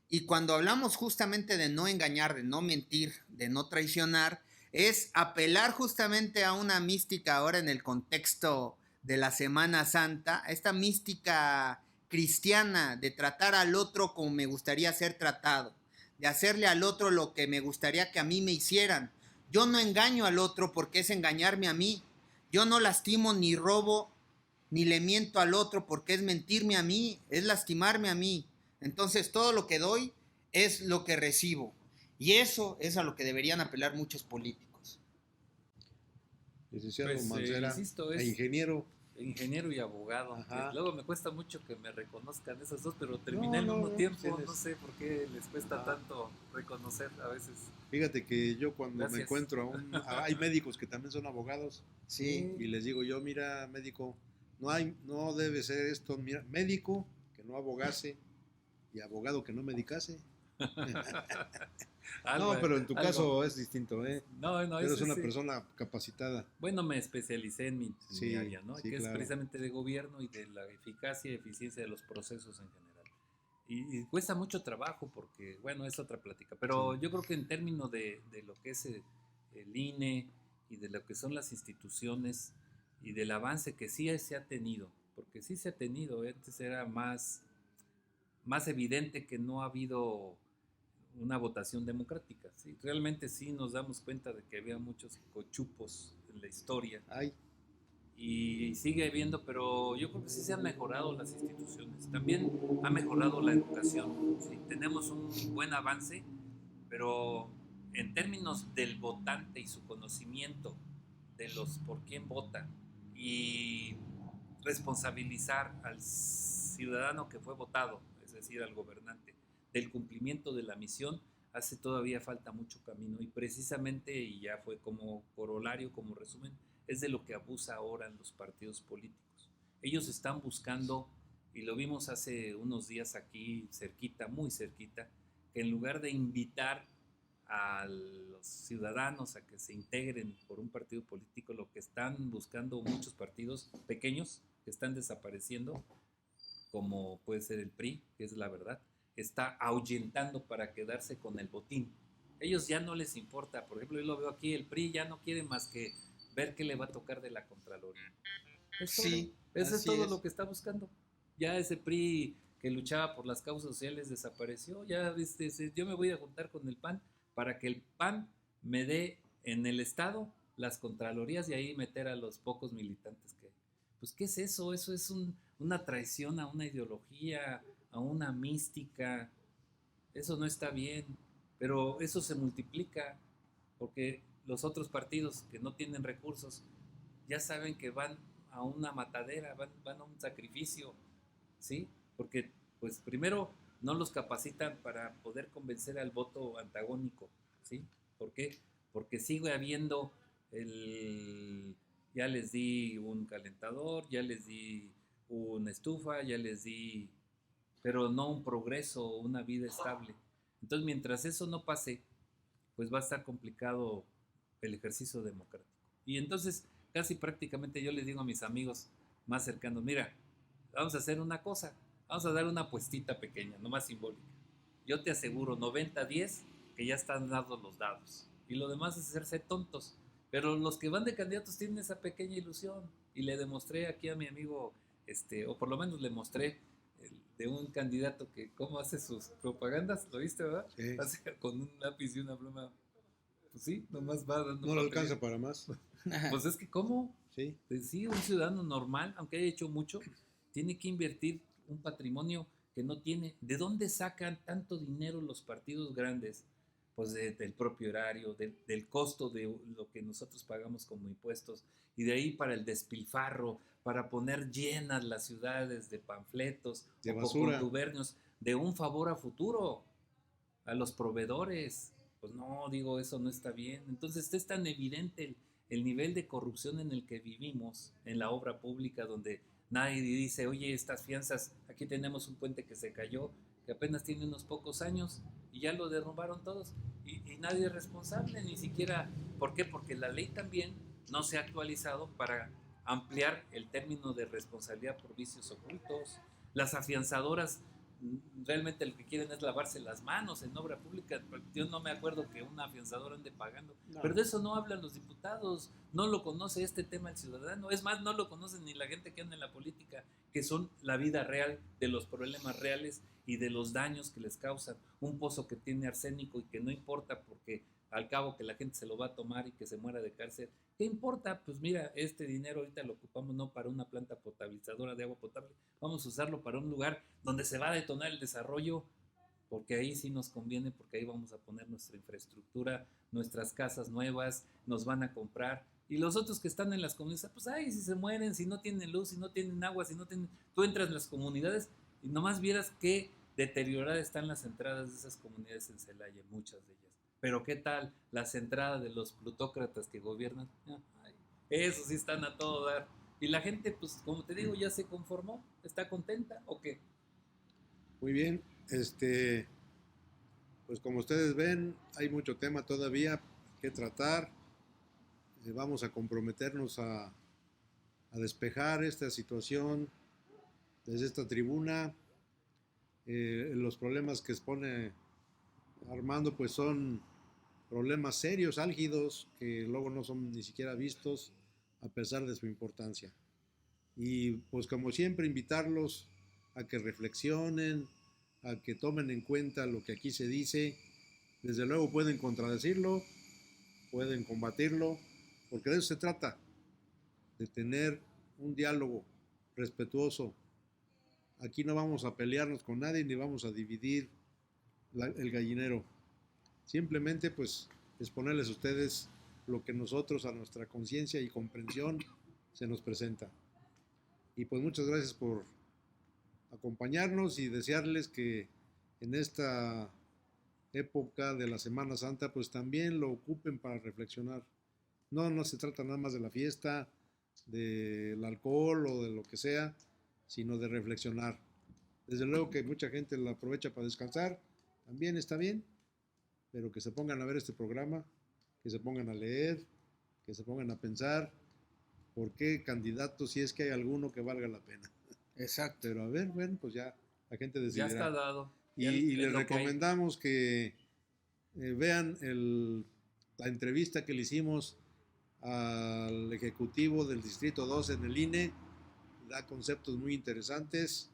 Y cuando hablamos justamente de no engañar, de no mentir, de no traicionar, es apelar justamente a una mística ahora en el contexto de la Semana Santa, esta mística cristiana de tratar al otro como me gustaría ser tratado, de hacerle al otro lo que me gustaría que a mí me hicieran. Yo no engaño al otro porque es engañarme a mí. Yo no lastimo ni robo ni le miento al otro porque es mentirme a mí, es lastimarme a mí. Entonces todo lo que doy es lo que recibo. Y eso es a lo que deberían apelar muchos políticos. Licenciado Pues, Mancera, insisto, e ingeniero. ingeniero y abogado. Ajá. Luego me cuesta mucho que me reconozcan esos dos, pero terminé al mismo tiempo. No sé por qué les cuesta tanto reconocer a veces. Fíjate que yo cuando Gracias. me encuentro hay médicos que también son abogados. Sí. Y les digo yo, mira, médico, no debe ser esto, mira, médico que no abogase y abogado que no medicase. No, pero en tu caso es distinto, ¿eh? No, Eres una persona capacitada. Bueno, me especialicé en mi área, ¿no? Sí, que claro. es precisamente de gobierno y de la eficacia y eficiencia de los procesos en general. Y cuesta mucho trabajo porque, bueno, es otra plática. Pero yo creo que en términos de lo que es el INE y de lo que son las instituciones y del avance que sí se ha tenido, porque sí se ha tenido, antes era más evidente que no ha habido una votación democrática. ¿Sí? Realmente sí nos damos cuenta de que había muchos cochupos en la historia. Ay. Y sigue habiendo, pero yo creo que sí se han mejorado las instituciones. También ha mejorado la educación. ¿Sí? Tenemos un buen avance, pero en términos del votante y su conocimiento de los por quién vota y responsabilizar al ciudadano que fue votado, es decir, al gobernante, del cumplimiento de la misión, hace todavía falta mucho camino y precisamente, y ya fue como corolario, como resumen, es de lo que abusa ahora en los partidos políticos. Ellos están buscando, y lo vimos hace unos días aquí cerquita, muy cerquita, que en lugar de invitar a los ciudadanos a que se integren por un partido político, lo que están buscando muchos partidos pequeños que están desapareciendo, como puede ser el PRI, que es la verdad, está ahuyentando para quedarse con el botín. Ellos ya no les importa, por ejemplo, yo lo veo aquí, el PRI ya no quiere más que ver qué le va a tocar de la Contraloría. Es todo, Sí, eso es así todo es. lo que está buscando. Ya ese PRI que luchaba por las causas sociales desapareció, ya yo me voy a juntar con el PAN para que el PAN me dé en el Estado las Contralorías y ahí meter a los pocos militantes que hay. Pues, ¿qué es eso? Eso es una traición a una ideología, a una mística. Eso no está bien, pero eso se multiplica porque los otros partidos que no tienen recursos ya saben que van a una matadera, van a un sacrificio, ¿sí? Porque, pues, primero no los capacitan para poder convencer al voto antagónico, ¿sí? ¿Por qué? Porque sigue habiendo el... Ya les di un calentador, ya les di una estufa, ya les di... pero no un progreso, una vida estable. Entonces, mientras eso no pase, pues va a estar complicado el ejercicio democrático. Y entonces, casi prácticamente yo les digo a mis amigos más cercanos, mira, vamos a hacer una cosa, vamos a dar una apuestita pequeña, no más simbólica. Yo te aseguro 90-10 que ya están dados los dados. Y lo demás es hacerse tontos. Pero los que van de candidatos tienen esa pequeña ilusión. Y le demostré aquí a mi amigo, o por lo menos le mostré de un candidato que cómo hace sus propagandas, ¿lo viste, verdad? Sí. Hace con un lápiz y una pluma. Pues sí, nomás va dando No le papel. alcanza para más. Pues es que, ¿cómo? Sí. Pues sí, un ciudadano normal, aunque haya hecho mucho, tiene que invertir un patrimonio que no tiene. ¿De dónde sacan tanto dinero los partidos grandes? Pues del propio erario, del costo de lo que nosotros pagamos como impuestos, y de ahí para el despilfarro, para poner llenas las ciudades de panfletos De o basura. contubernios, de un favor a futuro a los proveedores. Pues no, digo, eso no está bien. Entonces es tan evidente el nivel de corrupción en el que vivimos en la obra pública, donde nadie dice, oye, estas fianzas, aquí tenemos un puente que se cayó, que apenas tiene unos pocos años y ya lo derrumbaron todos y nadie es responsable, ni siquiera. ¿Por qué? Porque la ley también no se ha actualizado para ampliar el término de responsabilidad por vicios ocultos. Las afianzadoras realmente lo que quieren es lavarse las manos en obra pública. Yo no me acuerdo que un afianzador ande pagando, No. pero de eso no hablan los diputados, no lo conoce este tema el ciudadano, es más, no lo conocen ni la gente que anda en la política, que son la vida real de los problemas reales y de los daños que les causan. Un pozo que tiene arsénico y que no importa porque al cabo que la gente se lo va a tomar y que se muera de cárcel. ¿Qué importa? Pues mira, este dinero ahorita lo ocupamos no para una planta potabilizadora de agua potable, vamos a usarlo para un lugar donde se va a detonar el desarrollo, porque ahí sí nos conviene, porque ahí vamos a poner nuestra infraestructura, nuestras casas nuevas, nos van a comprar. Y los otros que están en las comunidades, pues ay, si se mueren, si no tienen luz, si no tienen agua, si no tienen... Tú entras en las comunidades y nomás vieras qué deterioradas están las entradas de esas comunidades en Celaya, muchas de ellas. Pero ¿qué tal las entradas de los plutócratas que gobiernan? Ay, eso sí están a todo dar. Y la gente, pues como te digo, ya se conformó, está contenta o qué. Muy bien. Pues como ustedes ven, hay mucho tema todavía que tratar. Vamos a comprometernos a despejar esta situación desde esta tribuna. Los problemas que expone Armando pues son problemas serios, álgidos, que luego no son ni siquiera vistos a pesar de su importancia. Y pues como siempre invitarlos a que reflexionen, a que tomen en cuenta lo que aquí se dice. Desde luego pueden contradecirlo, pueden combatirlo, porque de eso se trata, de tener un diálogo respetuoso. Aquí no vamos a pelearnos con nadie ni vamos a dividir el gallinero. Simplemente pues exponerles a ustedes lo que nosotros a nuestra conciencia y comprensión se nos presenta. Y pues muchas gracias por acompañarnos y desearles que en esta época de la Semana Santa, pues también lo ocupen para reflexionar. No se trata nada más de la fiesta, del alcohol o de lo que sea, sino de reflexionar. Desde luego que mucha gente la aprovecha para descansar, también está bien, pero que se pongan a ver este programa, que se pongan a leer, que se pongan a pensar por qué candidato, si es que hay alguno que valga la pena. Exacto. Pero a ver, bueno, pues ya la gente decidirá. Ya está dado. Y les recomendamos que vean la entrevista que le hicimos al ejecutivo del Distrito 2 en el INE. Da conceptos muy interesantes.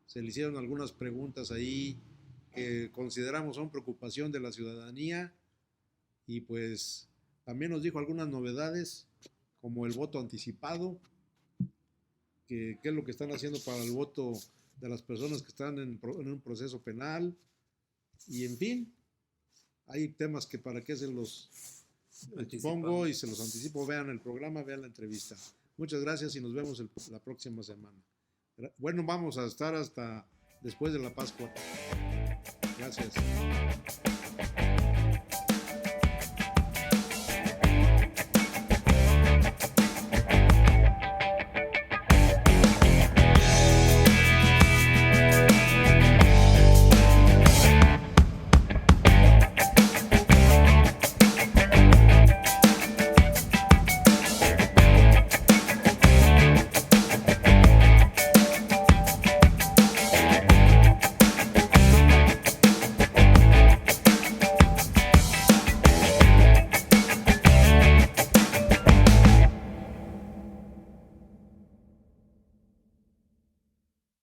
Se le hicieron algunas preguntas ahí que consideramos son preocupación de la ciudadanía, y pues también nos dijo algunas novedades como el voto anticipado, que qué es lo que están haciendo para el voto de las personas que están en un proceso penal, y en fin, hay temas que para qué se los expongo y se los anticipo. Vean el programa, vean la entrevista. Muchas gracias y nos vemos la próxima semana. Bueno, vamos a estar hasta después de la Pascua. Gracias.